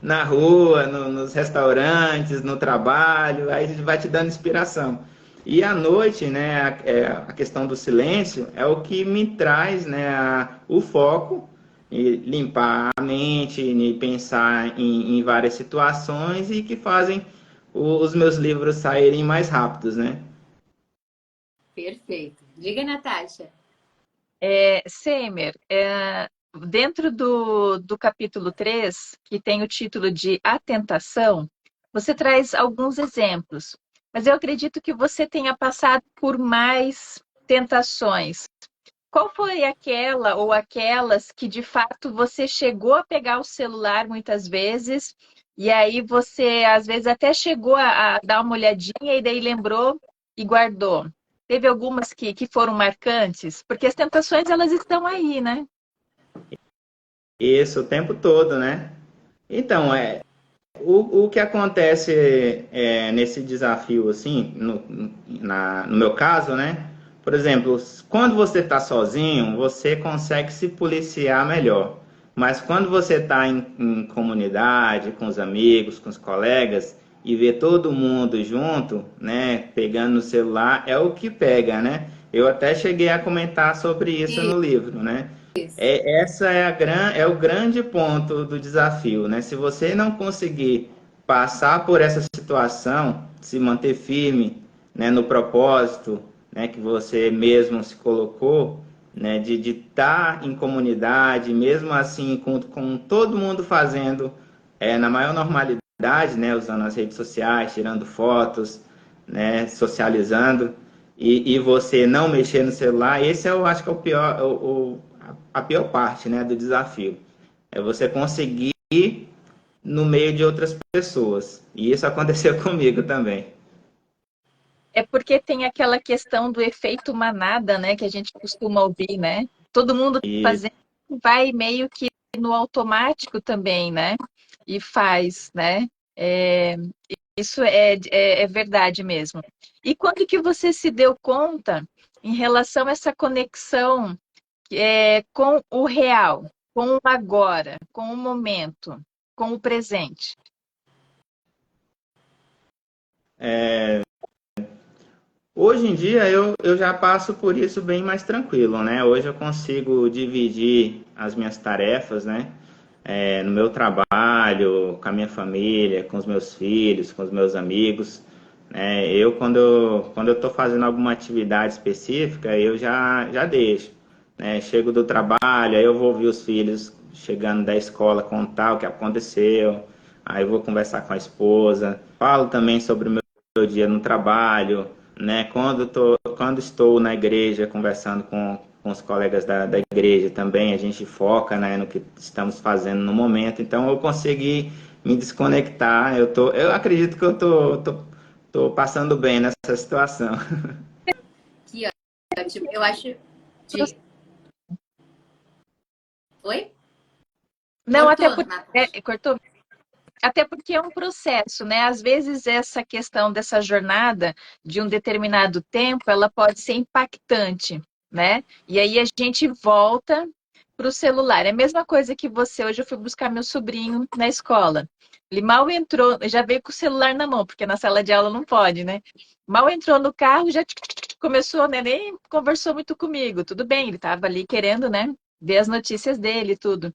na rua, nos restaurantes, no trabalho. Aí vai te dando inspiração. E à noite, né, a questão do silêncio é o que me traz, né, o foco, e limpar a mente, e pensar em várias situações e que fazem os meus livros saírem mais rápidos, né? Perfeito. Diga, Natasha. Seimer, dentro do capítulo 3, que tem o título de A Tentação, você traz alguns exemplos, mas eu acredito que você tenha passado por mais tentações. Qual foi aquela ou aquelas que de fato você chegou a pegar o celular muitas vezes e aí você às vezes até chegou a dar uma olhadinha e daí lembrou e guardou? Teve algumas que foram marcantes? Porque as tentações elas estão aí, né? Isso, o tempo todo, né? Então, o que acontece nesse desafio, assim, no meu caso, né? Por exemplo, quando você está sozinho, você consegue se policiar melhor. Mas quando você está em comunidade, com os amigos, com os colegas, e vê todo mundo junto, né? Pegando no celular, é o que pega, né? Eu até cheguei a comentar sobre isso no livro, né? Essa é o grande ponto do desafio, né? Se você não conseguir passar por essa situação, se manter firme, né, no propósito, né, que você mesmo se colocou, né, de estar em comunidade, mesmo assim, com todo mundo fazendo na maior normalidade, né, usando as redes sociais, tirando fotos, né, socializando, e você não mexer no celular, esse eu acho que é o pior, a pior parte, né, do desafio. É você conseguir no meio de outras pessoas. E isso aconteceu comigo também. É porque tem aquela questão do efeito manada, né, que a gente costuma ouvir, né? Todo mundo E fazendo, vai meio que no automático também, né? E faz, né? É, isso é verdade mesmo. E quando que você se deu conta em relação a essa conexão com o real, com o agora, com o momento, com o presente? hoje em dia eu já passo por isso bem mais tranquilo, né? Hoje eu consigo dividir as minhas tarefas, né? No meu trabalho, com a minha família, com os meus filhos, com os meus amigos. Né? Quando eu estou fazendo alguma atividade específica, eu já deixo. Né? Chego do trabalho, aí eu vou ouvir os filhos chegando da escola, contar o que aconteceu. Aí eu vou conversar com a esposa. Falo também sobre o meu dia no trabalho, né? Quando estou na igreja conversando com os colegas da igreja também, a gente foca, né, no que estamos fazendo no momento. Então eu consegui me desconectar. Eu acredito que tô passando bem nessa situação. Que ótimo. Eu acho. Diga. Oi? Não, até Cortou, porque Natasha. cortou. Até porque é um processo, né? Às vezes essa questão dessa jornada de um determinado tempo, ela pode ser impactante, né? E aí a gente volta para o celular. É a mesma coisa que você. Hoje eu fui buscar meu sobrinho na escola. Ele mal entrou, já veio com o celular na mão, porque na sala de aula não pode, né? Mal entrou no carro, já começou, né? Nem conversou muito comigo. Tudo bem, ele estava ali querendo, né? Ver as notícias dele e tudo.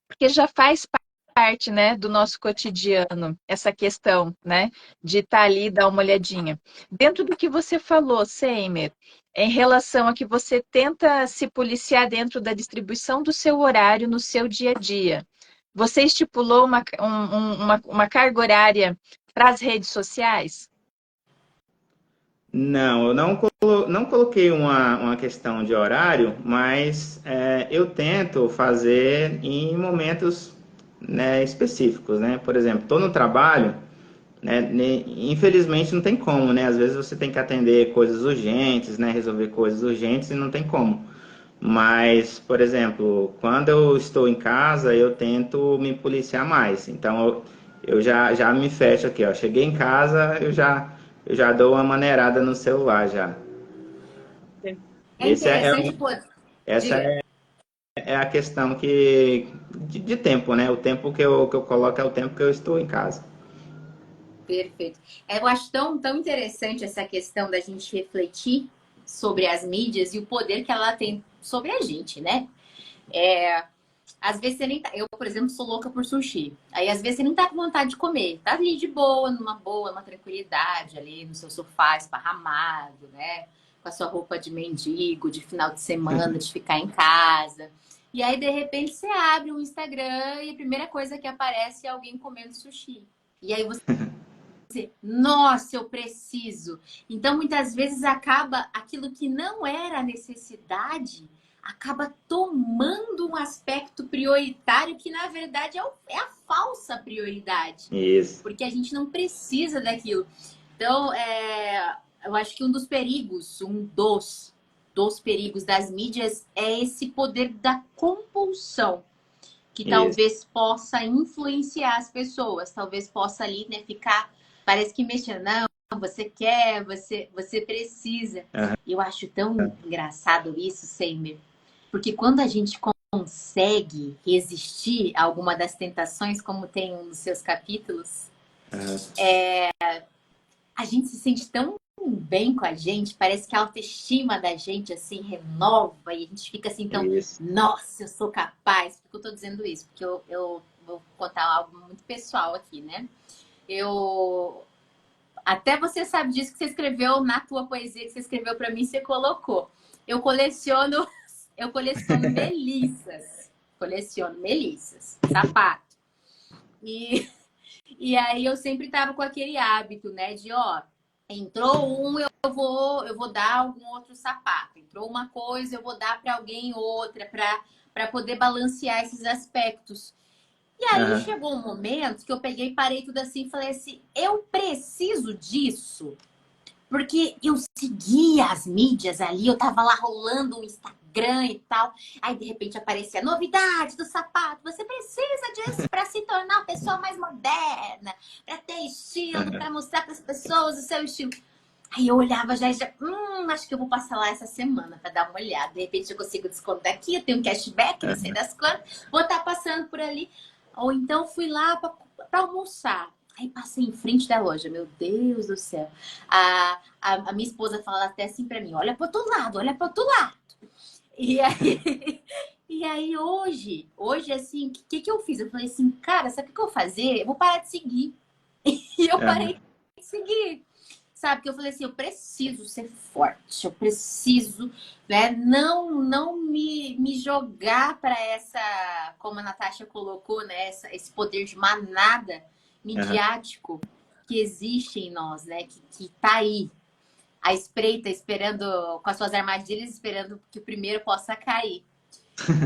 Porque já faz parte, né, do nosso cotidiano, essa questão, né, de estar ali e dar uma olhadinha. Dentro do que você falou, Seimer, em relação a que você tenta se policiar dentro da distribuição do seu horário no seu dia a dia, você estipulou uma carga horária para as redes sociais? Não, eu não coloquei uma questão de horário, mas eu tento fazer em momentos, né, específicos, né? Por exemplo, estou no trabalho, né? Infelizmente não tem como, né? Às vezes você tem que atender coisas urgentes, né? Resolver coisas urgentes e não tem como. Mas, por exemplo, quando eu estou em casa, eu tento me policiar mais. Então, eu já me fecho aqui, ó. Cheguei em casa, eu já dou uma maneirada no celular já. É Esse interessante, pô. essa Diga. é a questão de tempo, né? O tempo que eu coloco é o tempo que eu estou em casa. Perfeito. Eu acho tão interessante essa questão da gente refletir sobre as mídias e o poder que ela tem sobre a gente, né? Às vezes você nem tá... Eu, por exemplo, sou louca por sushi. Aí, às vezes, você nem tá com vontade de comer. Tá ali de boa, numa tranquilidade, ali no seu sofá, esparramado, né? Com a sua roupa de mendigo, de final de semana, de ficar em casa. E aí, de repente, você abre o Instagram e a primeira coisa que aparece é alguém comendo sushi. E aí você, nossa, eu preciso. Então, muitas vezes acaba aquilo que não era necessidade, acaba tomando um aspecto prioritário que, na verdade, é a falsa prioridade. Isso, Porque a gente não precisa daquilo. Então, eu acho que um dos perigos das mídias é esse poder da compulsão, que isso. talvez possa influenciar as pessoas, talvez possa ali, né, ficar, parece que mexendo, não, você quer, você precisa. Aham. Eu acho tão engraçado isso, Seimer, porque quando a gente consegue resistir a alguma das tentações, como tem um dos seus capítulos, a gente se sente tão bem com a gente, parece que a autoestima da gente assim renova e a gente fica assim, então, Isso. nossa, eu sou capaz. Por que eu tô dizendo isso? Porque eu vou contar algo muito pessoal aqui, né? Eu até você sabe disso que você escreveu na tua poesia que você escreveu para mim, você colocou. Eu coleciono, eu coleciono melissas, sapato. E, e aí eu sempre tava com aquele hábito, né, de ó, entrou um, eu vou dar algum outro sapato. Entrou uma coisa, eu vou dar para alguém outra, para poder balancear esses aspectos. E aí Aham. chegou um momento que eu peguei, parei tudo assim e falei assim, eu preciso disso. Porque eu seguia as mídias ali, eu tava lá rolando o Instagram e tal. Aí, de repente, aparecia a novidade do sapato. Você precisa disso para se tornar uma pessoa mais moderna, para ter estilo, para mostrar para as pessoas o seu estilo. Aí eu olhava já e já, acho que eu vou passar lá essa semana para dar uma olhada. De repente eu consigo desconto daqui, eu tenho um cashback, não sei das quantas. Vou estar passando por ali. Ou então fui lá para almoçar. Aí passei em frente da loja, meu Deus do céu. A minha esposa fala até assim pra mim, olha pro outro lado, olha pro outro lado. E aí, e aí hoje assim, o que eu fiz? Eu falei assim, cara, sabe o que eu vou fazer? Eu vou parar de seguir. E eu parei de seguir. Sabe, que eu falei assim, eu preciso ser forte, eu preciso, né, não me jogar para essa, como a Natasha colocou, né, esse poder de manada midiático que existe em nós, né, que tá aí, à espreita, esperando, com as suas armadilhas, esperando que o primeiro possa cair.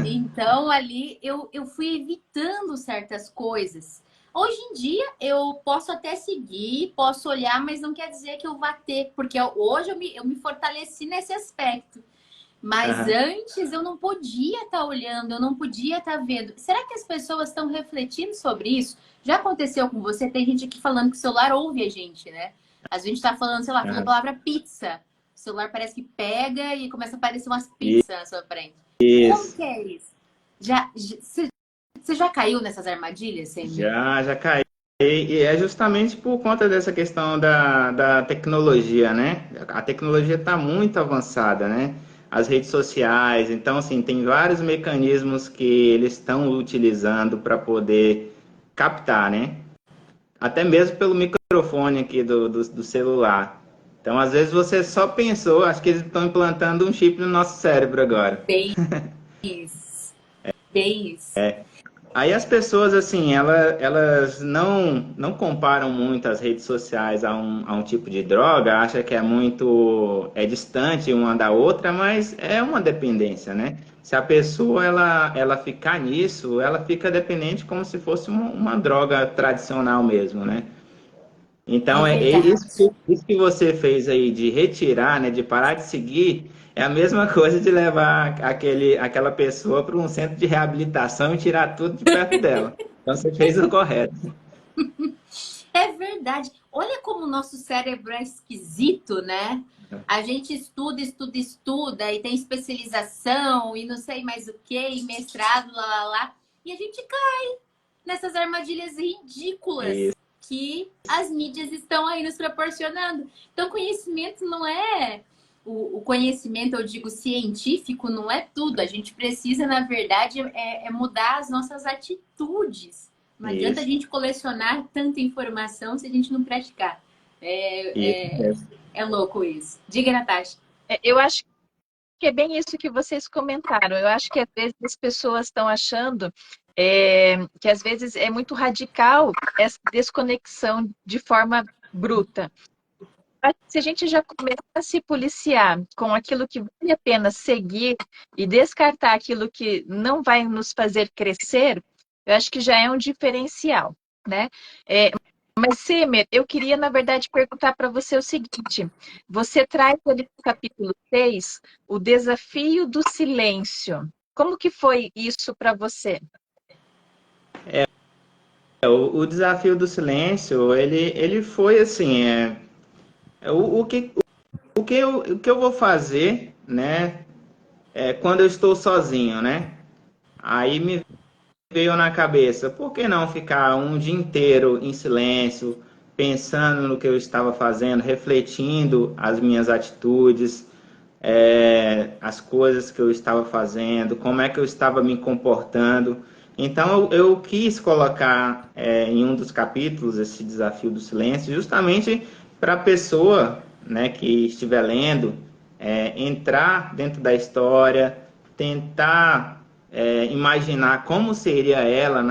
Então, ali, eu fui evitando certas coisas. Hoje em dia, eu posso até seguir, posso olhar, mas não quer dizer que eu vá ter, porque hoje eu me fortaleci nesse aspecto. Mas Aham. antes eu não podia estar olhando, eu não podia estar vendo. Será que as pessoas estão refletindo sobre isso? Já aconteceu com você? Tem gente aqui falando que o celular ouve a gente, né? Às vezes a gente está falando, sei lá, falou a Aham. palavra pizza. O celular parece que pega e começa a aparecer umas E- pizzas na sua frente. Como Isso. que é isso? Você já caiu nessas armadilhas, Semir? Já caí. E é justamente por conta dessa questão da tecnologia, né? A tecnologia está muito avançada, né? As redes sociais, então, assim, tem vários mecanismos que eles estão utilizando para poder captar, né? Até mesmo pelo microfone aqui do celular. Então, às vezes você só pensou, acho que eles estão implantando um chip no nosso cérebro agora. Bem isso. Bem isso. Aí as pessoas, assim, elas não comparam muito as redes sociais a um tipo de droga, acha que é muito, é distante uma da outra, mas é uma dependência, né? Se a pessoa, ela ficar nisso, ela fica dependente como se fosse uma droga tradicional mesmo, né? É Então, é isso, verdade. isso que você fez aí de retirar, né, de parar de seguir, é a mesma coisa de levar aquela pessoa para um centro de reabilitação e tirar tudo de perto dela. Então, você fez o correto. É verdade. Olha como o nosso cérebro é esquisito, né? A gente estuda, estuda, estuda e tem especialização e não sei mais o que, e mestrado, lá, lá, lá. E a gente cai nessas armadilhas ridículas Isso, que as mídias estão aí nos proporcionando. Então, conhecimento não é. O conhecimento, eu digo científico, não é tudo. A gente precisa, na verdade, é mudar as nossas atitudes. Não adianta a isso, gente colecionar tanta informação se a gente não praticar. isso É, é, mesmo. é louco isso. Diga, Natasha. Eu acho que é bem isso que vocês comentaram. Eu acho que às vezes as pessoas estão achando que às vezes é muito radical essa desconexão de forma bruta. Mas se a gente já começar a se policiar com aquilo que vale a pena seguir e descartar aquilo que não vai nos fazer crescer, eu acho que já é um diferencial, né? Mas, Semer, eu queria, na verdade, perguntar para você o seguinte: você traz ali no capítulo 6 o desafio do silêncio. Como que foi isso para você? O desafio do silêncio, ele foi assim, o que eu vou fazer, né, quando eu estou sozinho, né? Aí me veio na cabeça, por que não ficar um dia inteiro em silêncio, pensando no que eu estava fazendo, refletindo as minhas atitudes, as coisas que eu estava fazendo, como é que eu estava me comportando. Então, eu quis colocar em um dos capítulos esse desafio do silêncio, justamente para a pessoa, né, que estiver lendo, entrar dentro da história, tentar imaginar como seria ela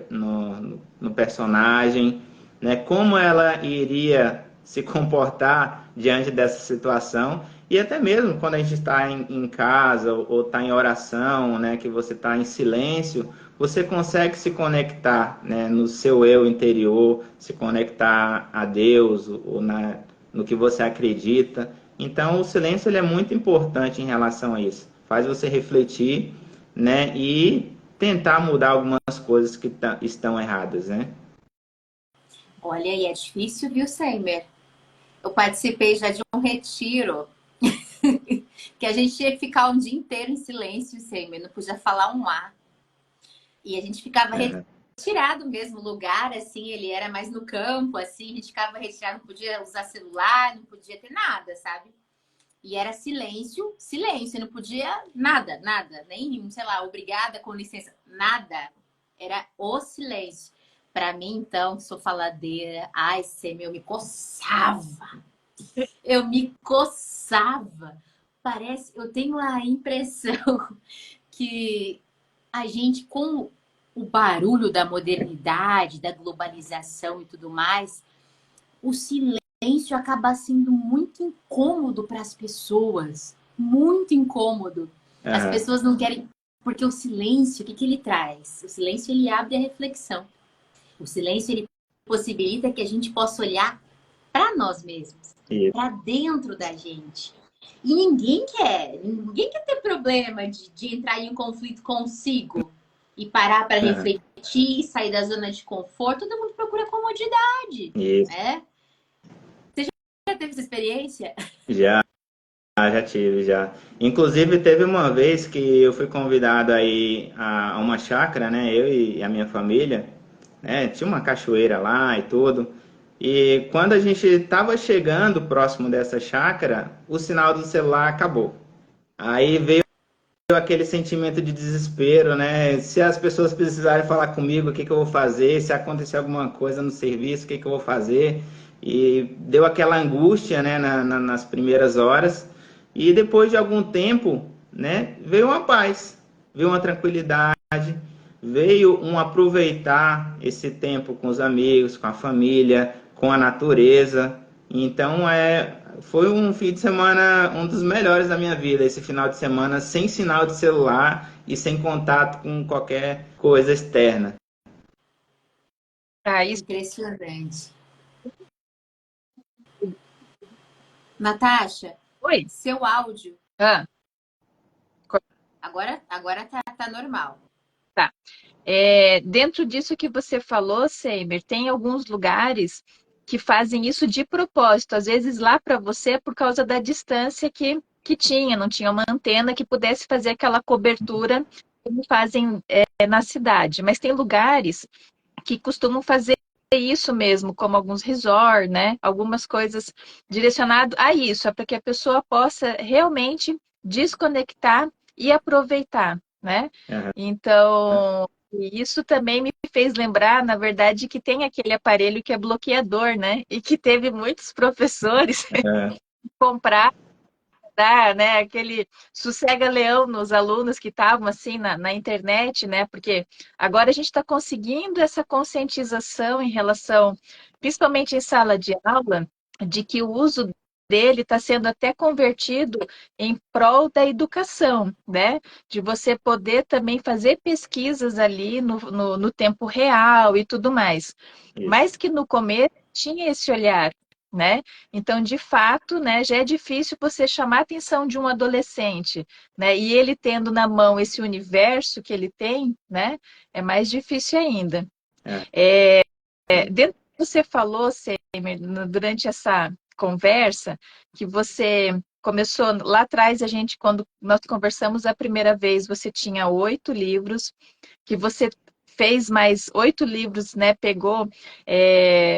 no personagem, né, como ela iria se comportar diante dessa situação. E até mesmo quando a gente está em casa ou está em oração, né, que você está em silêncio, você consegue se conectar, né, no seu eu interior, se conectar a Deus ou no que você acredita. Então, o silêncio ele é muito importante em relação a isso. Faz você refletir, né, e tentar mudar algumas coisas que estão erradas, né? Olha, e é difícil, viu, Seimer? Eu participei já de um retiro que a gente tinha que ficar um dia inteiro em silêncio, Seimer, não podia falar um A. E a gente ficava retirado mesmo, o lugar, assim, ele era mais no campo, assim, a gente ficava retirado, não podia usar celular, não podia ter nada, sabe? E era silêncio, silêncio, não podia nada, nada, nem, sei lá, obrigada, com licença, nada. Era o silêncio. Para mim, então, que sou faladeira, ai, Semi, eu me coçava. Eu me coçava. Parece, eu tenho a impressão que a gente, com o barulho da modernidade, da globalização e tudo mais, o silêncio acaba sendo muito incômodo para as pessoas. Muito incômodo. As pessoas não querem... Porque o silêncio, o que ele traz? O silêncio, ele abre a reflexão. O silêncio, ele possibilita que a gente possa olhar para nós mesmos, para dentro da gente. E ninguém quer ter problema de entrar em um conflito consigo e parar para refletir, sair da zona de conforto. Todo mundo procura comodidade. Né? Você já teve essa experiência? Já tive, já. Inclusive, teve uma vez que eu fui convidado aí a uma chácara, né? Eu e a minha família, né? Tinha uma cachoeira lá e tudo. E quando a gente estava chegando próximo dessa chácara, o sinal do celular acabou. Aí veio aquele sentimento de desespero, né? Se as pessoas precisarem falar comigo, o que que eu vou fazer? Se acontecer alguma coisa no serviço, o que que eu vou fazer? E deu aquela angústia, né, nas primeiras horas. E depois de algum tempo, né, veio uma paz, veio uma tranquilidade, veio um aproveitar esse tempo com os amigos, com a família, com a natureza. Então, foi um fim de semana, um dos melhores da minha vida, esse final de semana, sem sinal de celular e sem contato com qualquer coisa externa. Impressionante. Natasha, Oi. seu áudio. Agora tá normal. Tá. Dentro disso que você falou, Seimer, tem alguns lugares que fazem isso de propósito. Às vezes lá para você, por causa da distância que tinha, não tinha uma antena que pudesse fazer aquela cobertura como fazem na cidade. Mas tem lugares que costumam fazer isso mesmo, como alguns resorts, né? Algumas coisas direcionado a isso, é para que a pessoa possa realmente desconectar e aproveitar, né? Então, isso também me fez lembrar, na verdade, que tem aquele aparelho que é bloqueador, né? E que teve muitos professores comprar, né? Aquele sossega-leão nos alunos que estavam assim na internet, né? Porque agora a gente está conseguindo essa conscientização em relação, principalmente em sala de aula, de que o uso dele está sendo até convertido em prol da educação, né? De você poder também fazer pesquisas ali no tempo real e tudo mais. Mas que no começo tinha esse olhar, né? Então, de fato, né, já é difícil você chamar a atenção de um adolescente, né? E ele tendo na mão esse universo que ele tem, né? É mais difícil ainda. Dentro do que você falou, Seimer, durante essa conversa, que você começou lá atrás, quando nós conversamos a primeira vez, você tinha 8 livros, que você fez mais 8 livros, né? Pegou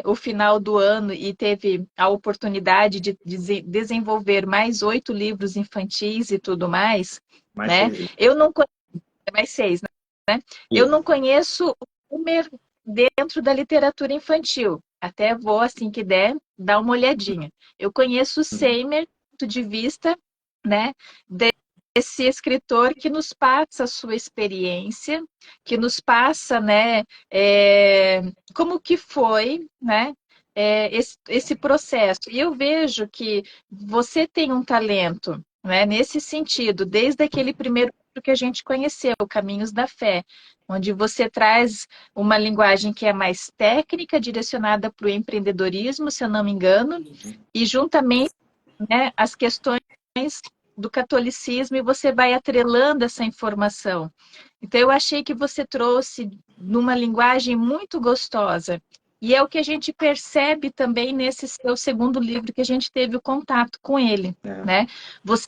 o final do ano e teve a oportunidade de desenvolver mais 8 livros infantis e tudo mais, né? Eu não conheço, mais 6, né? Eu não conheço o Homer dentro da literatura infantil. Até vou, assim que der, dar uma olhadinha. Eu conheço o Seimer, do ponto de vista, né, desse escritor que nos passa a sua experiência, que nos passa, né, como que foi, né, esse processo. E eu vejo que você tem um talento, né, nesse sentido, desde aquele primeiro livro que a gente conheceu, Caminhos da Fé, onde você traz uma linguagem que é mais técnica, direcionada para o empreendedorismo, se eu não me engano, e juntamente, né, as questões do catolicismo, e você vai atrelando essa informação. Então, eu achei que você trouxe numa linguagem muito gostosa. E é o que a gente percebe também nesse seu segundo livro, que a gente teve o contato com ele, né? Você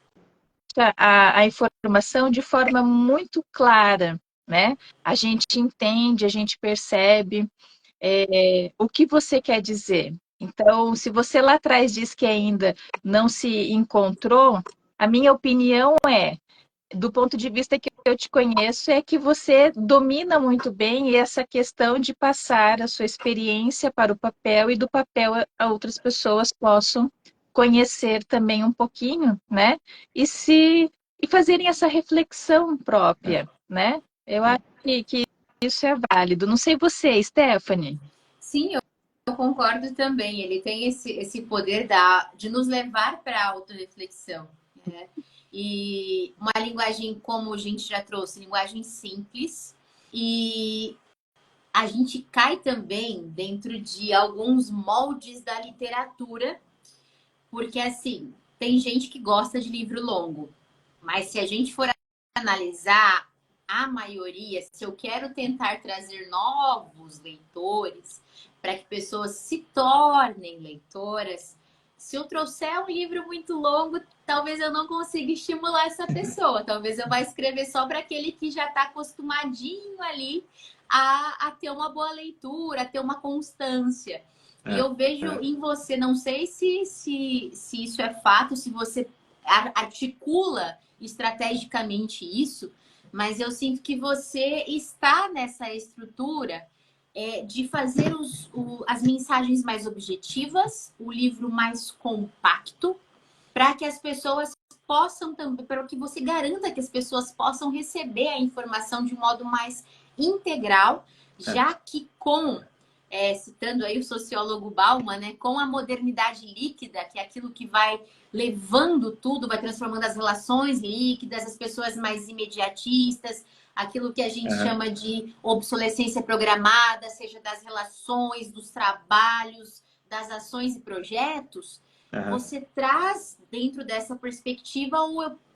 a informação de forma muito clara, né? A gente entende, a gente percebe o que você quer dizer. Então, se você lá atrás diz que ainda não se encontrou, a minha opinião do ponto de vista que eu te conheço, é que você domina muito bem essa questão de passar a sua experiência para o papel e do papel a outras pessoas possam conhecer também um pouquinho, né? E fazerem essa reflexão própria, né? Eu acho que isso é válido. Não sei você, Stephanie. Sim, eu concordo também. Ele tem esse poder de nos levar para a autorreflexão, né? E uma linguagem, como a gente já trouxe, linguagem simples. E a gente cai também dentro de alguns moldes da literatura, porque, assim, tem gente que gosta de livro longo. Mas se a gente for analisar, a maioria, se eu quero tentar trazer novos leitores, para que pessoas se tornem leitoras, se eu trouxer um livro muito longo, talvez eu não consiga estimular essa pessoa. Talvez eu vá escrever só para aquele que já está acostumadinho ali a ter uma boa leitura, a ter uma constância. E eu vejo em você, não sei se isso é fato, se você articula estrategicamente isso, mas eu sinto que você está nessa estrutura de fazer as mensagens mais objetivas, o livro mais compacto, para que as pessoas possam também, para que você garanta que as pessoas possam receber a informação de um modo mais integral, já que citando aí o sociólogo Bauman, né, com a modernidade líquida, que é aquilo que vai levando tudo, vai transformando as relações líquidas, as pessoas mais imediatistas, aquilo que a gente chama de obsolescência programada, seja das relações, dos trabalhos, das ações e projetos, você traz dentro dessa perspectiva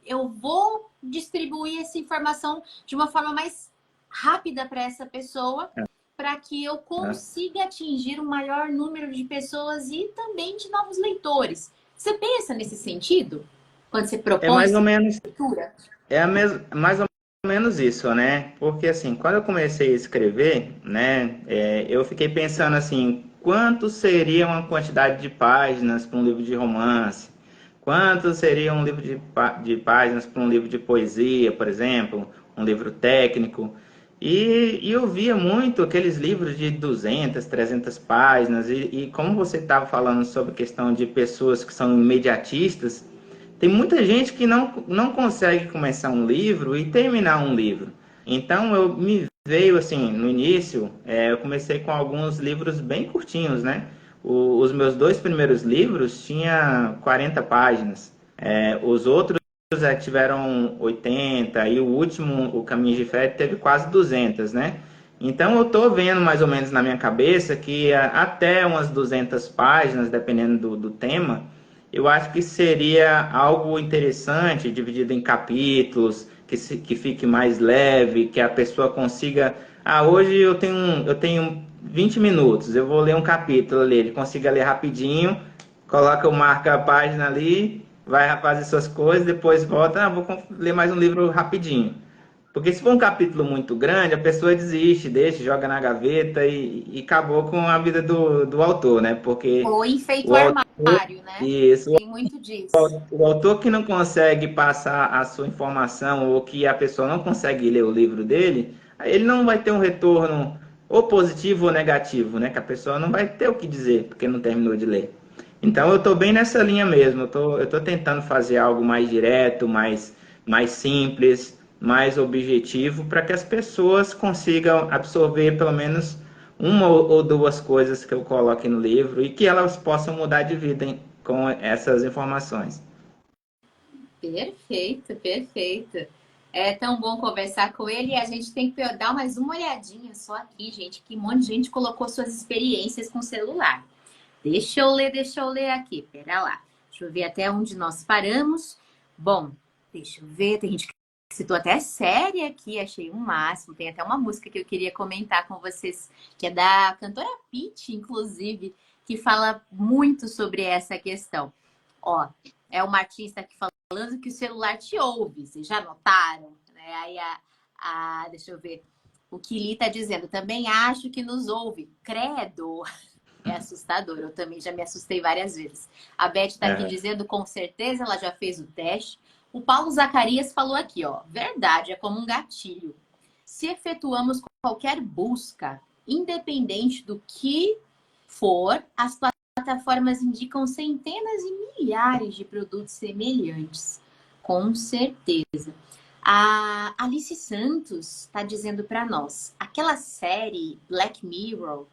eu vou distribuir essa informação de uma forma mais rápida para essa pessoa, para que eu consiga atingir um maior número de pessoas e também de novos leitores. Você pensa nesse sentido? Quando você propõe mais ou menos, leitura? mais ou menos isso, né? Porque, assim, quando eu comecei a escrever, né, eu fiquei pensando, assim, quanto seria uma quantidade de páginas para um livro de romance? Quanto seria um livro de páginas para um livro de poesia, por exemplo? Um livro técnico? E eu via muito aqueles livros de 200, 300 páginas, e como você estava falando sobre a questão de pessoas que são imediatistas, tem muita gente que não consegue começar um livro e terminar um livro. Então, me veio assim, no início, eu comecei com alguns livros bem curtinhos, né? Os meus 2 primeiros livros tinham 40 páginas, os outros tiveram 80, e o último, o Caminhos de Fé, teve quase 200, né? Então, eu estou vendo mais ou menos na minha cabeça que até umas 200 páginas, dependendo do tema, eu acho que seria algo interessante, dividido em capítulos, que fique mais leve, que a pessoa consiga... hoje eu tenho 20 minutos, eu vou ler um capítulo ali, ele consiga ler rapidinho, marca a página ali, vai fazer suas coisas, depois volta, vou ler mais um livro rapidinho. Porque se for um capítulo muito grande, a pessoa desiste, deixa, joga na gaveta e acabou com a vida do autor, né? Porque ou enfeita o armário, né? Isso. Tem muito disso. O autor que não consegue passar a sua informação, ou que a pessoa não consegue ler o livro dele, ele não vai ter um retorno ou positivo ou negativo, né? Que a pessoa não vai ter o que dizer porque não terminou de ler. Então eu estou bem nessa linha mesmo. Eu tô tentando fazer algo mais direto, mais simples, mais objetivo, para que as pessoas consigam absorver pelo menos uma ou duas coisas que eu coloque no livro e que elas possam mudar de vida com essas informações. Perfeito, perfeito. É tão bom conversar com ele e a gente tem que dar mais uma olhadinha só aqui, gente, que um monte de gente colocou suas experiências com o celular. Deixa eu ler aqui, pera lá. Deixa eu ver até onde nós paramos. Bom, deixa eu ver, tem gente que citou até série aqui, achei um máximo. Tem até uma música que eu queria comentar com vocês, que é da cantora Pitty, inclusive, que fala muito sobre essa questão. Ó, é uma artista aqui falando que o celular te ouve, vocês já notaram? Né? Aí deixa eu ver, o Kili tá dizendo, também acho que nos ouve, credo. É assustador, eu também já me assustei várias vezes. A Beth está aqui dizendo, com certeza ela já fez o teste. O Paulo Zacarias falou aqui, ó, verdade, é como um gatilho. Se efetuamos qualquer busca, independente do que for, as plataformas indicam centenas e milhares de produtos semelhantes. Com certeza. A Alice Santos está dizendo para nós, aquela série Black Mirror,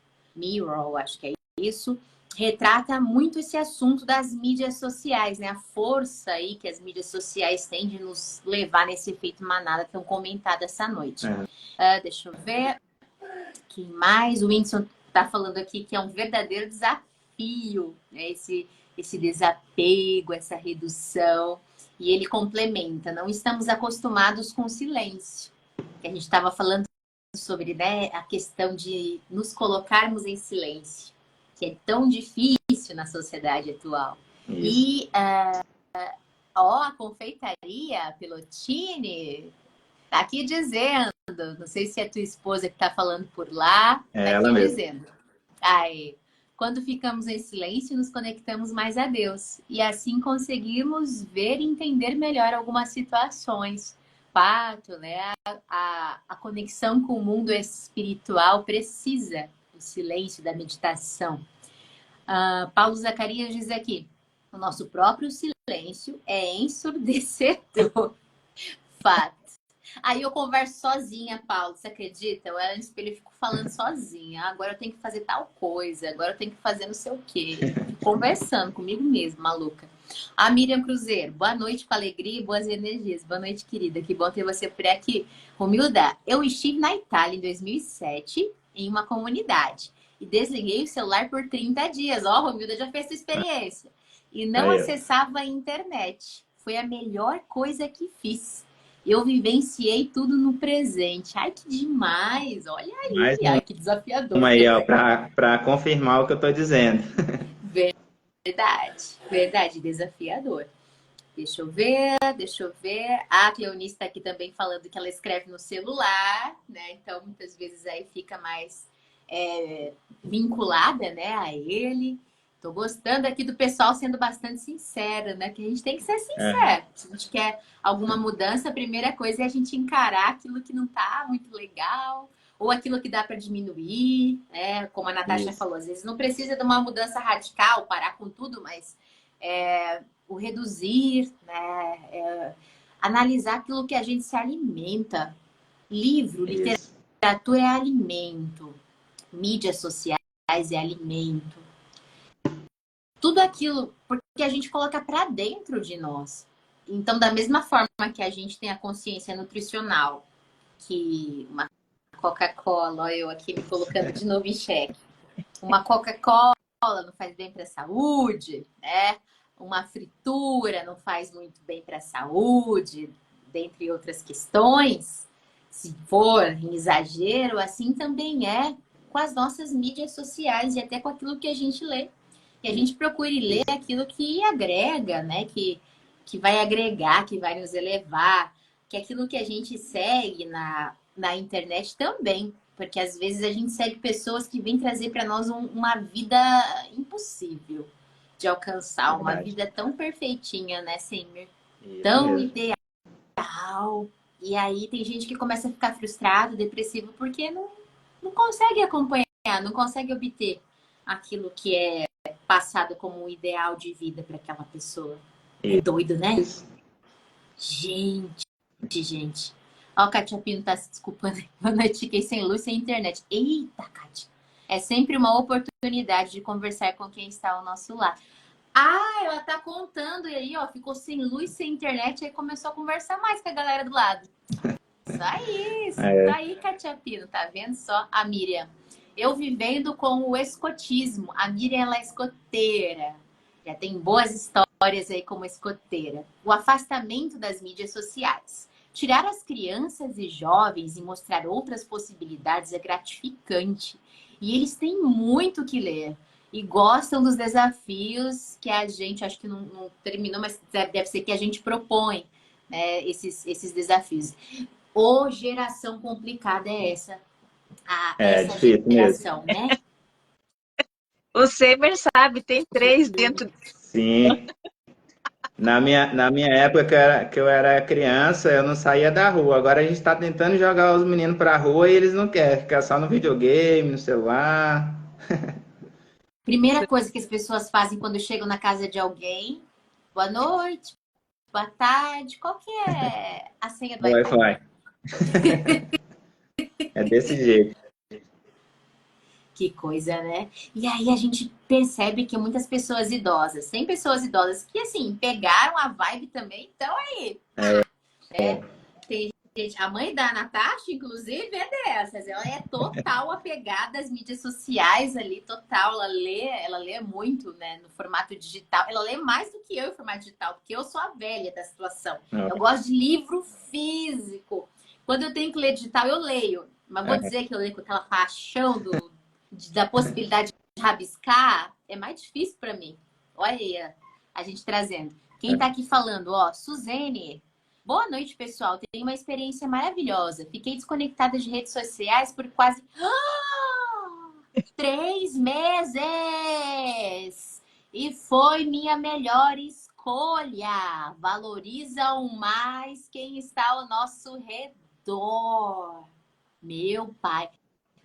acho que é isso, retrata muito esse assunto das mídias sociais, né? A força aí que as mídias sociais têm de nos levar nesse efeito manada tão comentado essa noite. Deixa eu ver. Quem mais? O Whindersson está falando aqui que é um verdadeiro desafio, né? Esse desapego, essa redução. E ele complementa, não estamos acostumados com o silêncio. Que a gente estava falando sobre, né, a questão de nos colocarmos em silêncio, que é tão difícil na sociedade atual. Isso. E a confeitaria Pelotini tá aqui dizendo, não sei se é tua esposa que tá falando por lá, tá ela aqui mesmo. dizendo. Quando ficamos em silêncio, nos conectamos mais a Deus. E assim conseguimos ver e entender melhor algumas situações. Fato, né? A conexão com o mundo espiritual precisa do silêncio, da meditação. Paulo Zacarias diz aqui, o nosso próprio silêncio é ensurdecedor. Fato. Aí eu converso sozinha, Paulo, você acredita? Eu era no espelho e fico falando sozinha. Agora eu tenho que fazer tal coisa, agora eu tenho que fazer não sei o quê. Fico conversando comigo mesma, maluca. A Miriam Cruzeiro, boa noite com alegria e boas energias. Boa noite, querida. Que bom ter você por aqui. Romilda, eu estive na Itália em 2007 em uma comunidade e desliguei o celular por 30 dias. Ó, Romilda já fez essa experiência. E não acessava a internet. Foi a melhor coisa que fiz. Eu vivenciei tudo no presente. Ai, que demais! Olha aí, ai, que desafiador. Aí, ó, para confirmar o que eu estou dizendo. Verdade, desafiador. Deixa eu ver. A Cleonice está aqui também falando que ela escreve no celular, né? Então, muitas vezes aí fica mais vinculada, né, a ele. Tô gostando aqui do pessoal sendo bastante sincero, né? Que a gente tem que ser sincero. Se a gente quer alguma mudança, a primeira coisa é a gente encarar aquilo que não tá muito legal, ou aquilo que dá para diminuir, né? Como a Natasha falou, às vezes não precisa de uma mudança radical, parar com tudo, mas o reduzir, né? Analisar aquilo que a gente se alimenta. Livro, literatura é alimento, mídias sociais é alimento. Tudo aquilo porque a gente coloca para dentro de nós. Então, da mesma forma que a gente tem a consciência nutricional, que uma Coca-Cola, olha eu aqui me colocando de novo em xeque, uma Coca-Cola não faz bem para a saúde, né? Uma fritura não faz muito bem para a saúde, dentre outras questões. Se for em exagero, assim também é com as nossas mídias sociais e até com aquilo que a gente lê. Que a gente procure ler aquilo que agrega, né? Que vai agregar, que vai nos elevar. Que aquilo que a gente segue na internet também. Porque às vezes a gente segue pessoas que vêm trazer para nós uma vida impossível de alcançar. Uma vida tão perfeitinha, né, Semir? Tão ideal. E aí tem gente que começa a ficar frustrado, depressivo, porque não consegue acompanhar, não consegue obter aquilo que é passado como um ideal de vida para aquela pessoa. É doido, né? Gente. Ó, o Katia Pino tá se desculpando. Boa noite, fiquei sem luz, sem internet. Eita, Katia. É sempre uma oportunidade de conversar com quem está ao nosso lado. Ah, ela tá contando e aí, ó, ficou sem luz, sem internet, aí começou a conversar mais com a galera do lado. Isso aí, Katia Pino, tá vendo só? A Miriam. Eu vivendo com o escotismo. A Miriam, ela é escoteira. Já tem boas histórias aí como escoteira. O afastamento das mídias sociais. Tirar as crianças e jovens e mostrar outras possibilidades é gratificante. E eles têm muito o que ler. E gostam dos desafios que a gente, acho que não terminou, mas deve ser que a gente propõe, né, esses desafios. Ô, geração complicada é essa. Essa difícil geração, mesmo. né? O Semer sabe, tem 3 dentro. Sim. Na minha época que eu era criança, eu não saía da rua. Agora a gente está tentando jogar os meninos para a rua e eles não querem, ficar só no videogame, no celular. Primeira coisa que as pessoas fazem quando chegam na casa de alguém: boa noite, boa tarde, qual que é a senha do Wi-Fi? Wi-Fi. É desse jeito. Que coisa, né? E aí a gente percebe que muitas pessoas idosas, tem pessoas idosas que, assim, pegaram a vibe também, então aí. Tem gente, a mãe da Natasha, inclusive, é dessas. Ela é total apegada às mídias sociais ali, total. Ela lê muito, né, no formato digital. Ela lê mais do que eu em formato digital, porque eu sou a velha da situação. Eu gosto de livro físico. Quando eu tenho que ler digital, eu leio. Mas vou dizer que eu leio com aquela paixão da possibilidade de rabiscar, é mais difícil para mim. Olha aí, a gente trazendo. Quem tá aqui falando, ó, Suzene. Boa noite, pessoal. Tenho uma experiência maravilhosa. Fiquei desconectada de redes sociais por quase 3 meses. E foi minha melhor escolha. Valorizam mais quem está ao nosso redor. Meu pai.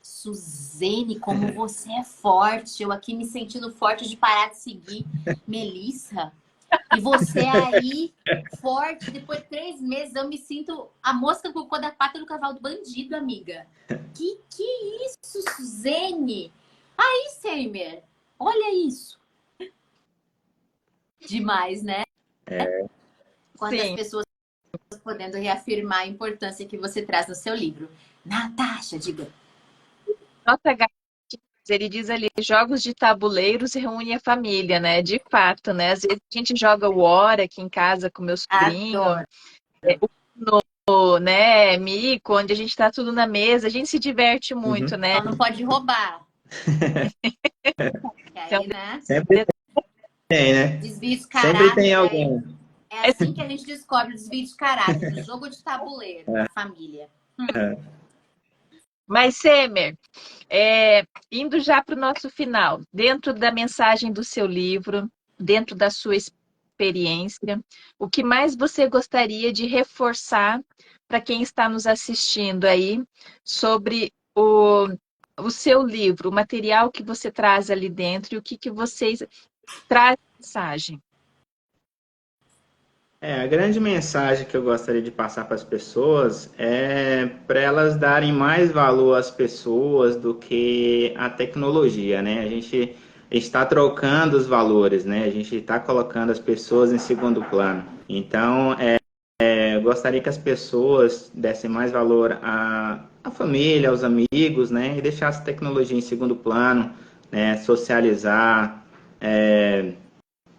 Suzene, como você é forte. Eu aqui me sentindo forte de parar de seguir Melissa. E você aí, forte, depois de 3 meses, eu me sinto a mosca com o cocô da pata do cavalo do bandido, amiga. Que isso, Suzene? Aí, Seimer, olha isso. Demais, né? Quantas Sim. pessoas podendo reafirmar a importância que você traz no seu livro. Natasha, diga. Nota ele diz ali, jogos de tabuleiros reúne a família, né? De fato, né? Às vezes a gente joga o War aqui em casa com meu sobrinho, o né, Mico, onde a gente tá tudo na mesa, a gente se diverte muito, né? Só não pode roubar. Aí, né? Sempre tem, né? Desvio de caráter. Sempre tem alguém. É assim que a gente descobre o desvio de caráter, do jogo de tabuleiro na família. Mas, Semer, indo já para o nosso final, dentro da mensagem do seu livro, dentro da sua experiência, o que mais você gostaria de reforçar para quem está nos assistindo aí sobre o seu livro, o material que você traz ali dentro e o que vocês trazem de mensagem? A grande mensagem que eu gostaria de passar para as pessoas é para elas darem mais valor às pessoas do que à tecnologia, né? A gente está trocando os valores, né? A gente está colocando as pessoas em segundo plano. Então, eu gostaria que as pessoas dessem mais valor à família, aos amigos, né? E deixassem a tecnologia em segundo plano, né? Socializar,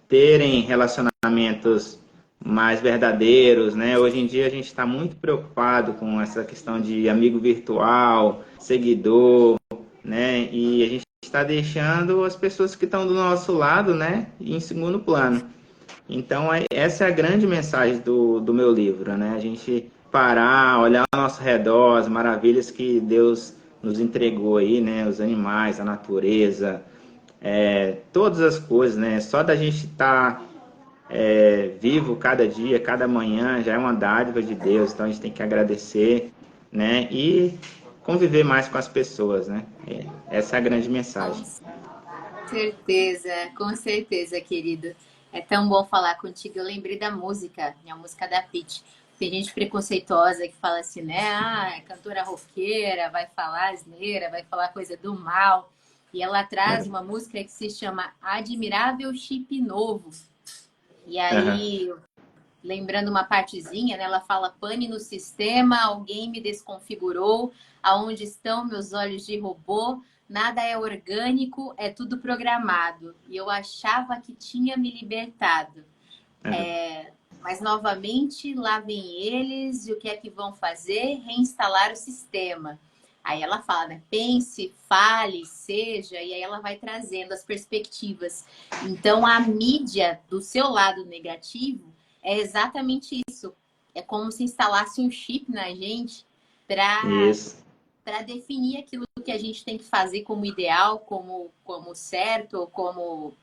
terem relacionamentos mais verdadeiros, né? Hoje em dia a gente está muito preocupado com essa questão de amigo virtual, seguidor, né? E a gente está deixando as pessoas que estão do nosso lado, né, em segundo plano. Então, essa é a grande mensagem do meu livro, né? A gente parar, olhar ao nosso redor, as maravilhas que Deus nos entregou aí, né? Os animais, a natureza, todas as coisas, né? Só da gente estar vivo cada dia, cada manhã, já é uma dádiva de Deus, então a gente tem que agradecer, né? E conviver mais com as pessoas, né? Essa é a grande mensagem. Com certeza, querido. É tão bom falar contigo. Eu lembrei da música, a música da Pitty. Tem gente preconceituosa que fala assim, né? Ah, é cantora roqueira, vai falar asneira, vai falar coisa do mal. E ela traz uma música que se chama Admirável Chip Novo. E aí, lembrando uma partezinha, né? Ela fala, pane no sistema, alguém me desconfigurou, aonde estão meus olhos de robô? Nada é orgânico, é tudo programado. E eu achava que tinha me libertado. Mas, novamente, lá vem eles e o que é que vão fazer? Reinstalar o sistema. Aí ela fala, né? Pense, fale, seja, e aí ela vai trazendo as perspectivas. Então, a mídia, do seu lado negativo, é exatamente isso. É como se instalasse um chip na gente para definir aquilo que a gente tem que fazer como ideal, como certo, ou como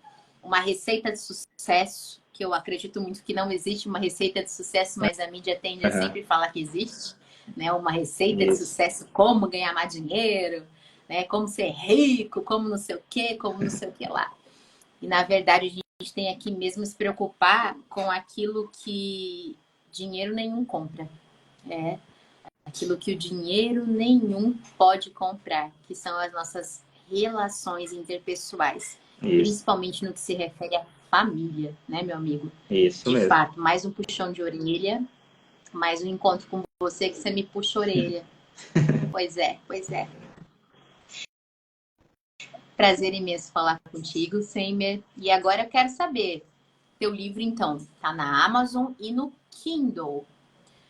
uma receita de sucesso, que eu acredito muito que não existe uma receita de sucesso, mas a mídia tende a sempre falar que existe, né? Uma receita de sucesso, como ganhar mais dinheiro, né? Como ser rico, como não sei o quê, como não sei o que lá. E, na verdade, a gente tem aqui mesmo se preocupar com aquilo que dinheiro nenhum compra. Aquilo que o dinheiro nenhum pode comprar, que são as nossas relações interpessoais. Principalmente no que se refere à família, né, meu amigo? Isso mesmo. De fato, mais um puxão de orelha, mais um encontro com você que você me puxa a orelha. Pois é. Prazer imenso falar contigo, Seimer. E agora eu quero saber, teu livro, então, tá na Amazon e no Kindle.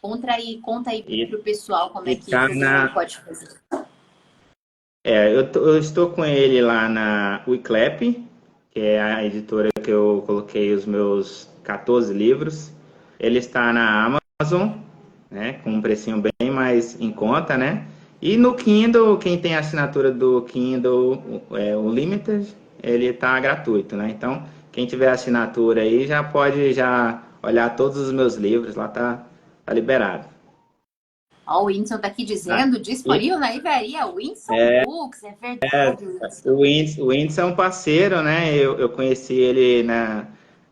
Conta aí pro pessoal como é que tá todo mundo pode fazer. Eu estou com ele lá na Wiclap, que é a editora que eu coloquei os meus 14 livros. Ele está na Amazon, né, com um precinho bem mais em conta, né? E no Kindle, quem tem a assinatura do Kindle Unlimited, ele está gratuito, né? Então, quem tiver assinatura aí já pode olhar todos os meus livros, lá tá liberado. Ó, o Whindersson tá aqui dizendo, disponível na livraria Whindersson Books, é verdade, Whindersson. O Whindersson é um parceiro, né? Eu conheci ele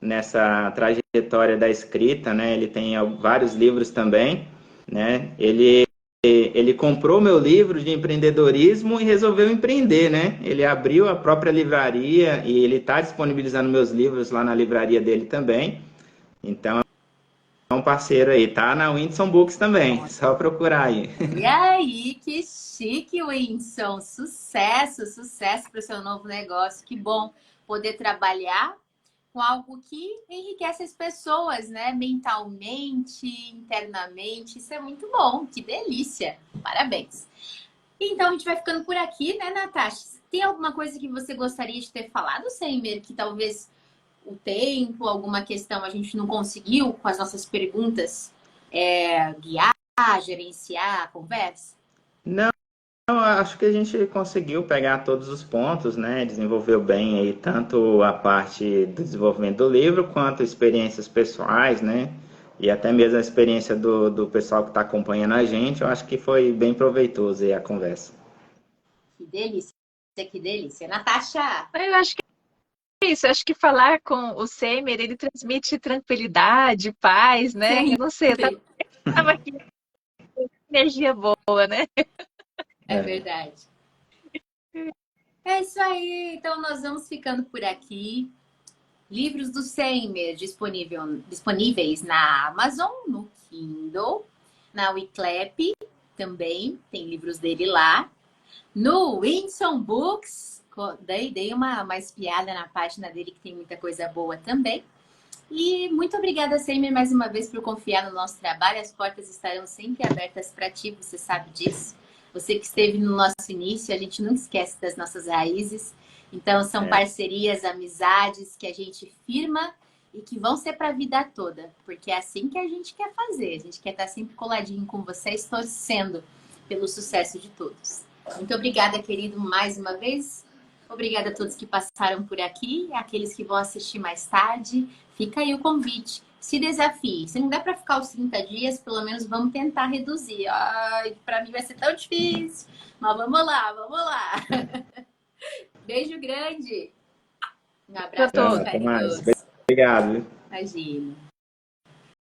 nessa trajetória da escrita, né? Ele tem vários livros também, né? Ele comprou meu livro de empreendedorismo e resolveu empreender, né? Ele abriu a própria livraria e ele está disponibilizando meus livros lá na livraria dele também. Então, é um parceiro aí, tá na Whindersson Books também, só procurar aí. E aí, que chique, Whindersson. Sucesso para o seu novo negócio. Que bom poder trabalhar com algo que enriquece as pessoas, né? Mentalmente, internamente. Isso é muito bom, que delícia. Parabéns. Então, a gente vai ficando por aqui, né, Natasha? Tem alguma coisa que você gostaria de ter falado, Seimer, que talvez o tempo, alguma questão a gente não conseguiu com as nossas perguntas guiar, gerenciar a conversa? Não, acho que a gente conseguiu pegar todos os pontos, né? Desenvolveu bem aí tanto a parte do desenvolvimento do livro quanto experiências pessoais, né? E até mesmo a experiência do pessoal que está acompanhando a gente. Eu acho que foi bem proveitoso aí a conversa. Que delícia. Natasha! Eu acho que é isso. Eu acho que falar com o Seimer, ele transmite tranquilidade, paz, né? Sim. Eu não sei, eu tava aqui com energia boa, né? É verdade. É isso aí. Então, nós vamos ficando por aqui. Livros do Seimer disponíveis na Amazon, no Kindle, na Wiclap também, tem livros dele lá. No Whindersson Books, dei uma espiada na página dele, que tem muita coisa boa também. E muito obrigada, Seimer, mais uma vez por confiar no nosso trabalho. As portas estarão sempre abertas para ti, você sabe disso. Você que esteve no nosso início, a gente nunca esquece das nossas raízes. Então, são parcerias, amizades que a gente firma e que vão ser para a vida toda. Porque é assim que a gente quer fazer. A gente quer estar sempre coladinho com vocês, torcendo pelo sucesso de todos. Muito obrigada, querido, mais uma vez. Obrigada a todos que passaram por aqui, aqueles que vão assistir mais tarde. Fica aí o convite. Se desafie. Se não der para ficar os 30 dias, pelo menos vamos tentar reduzir. Ai, para mim vai ser tão difícil. Mas vamos lá, vamos lá. Beijo grande. Um abraço Pra todos. Até mais. carinhoso. Obrigado. Imagina.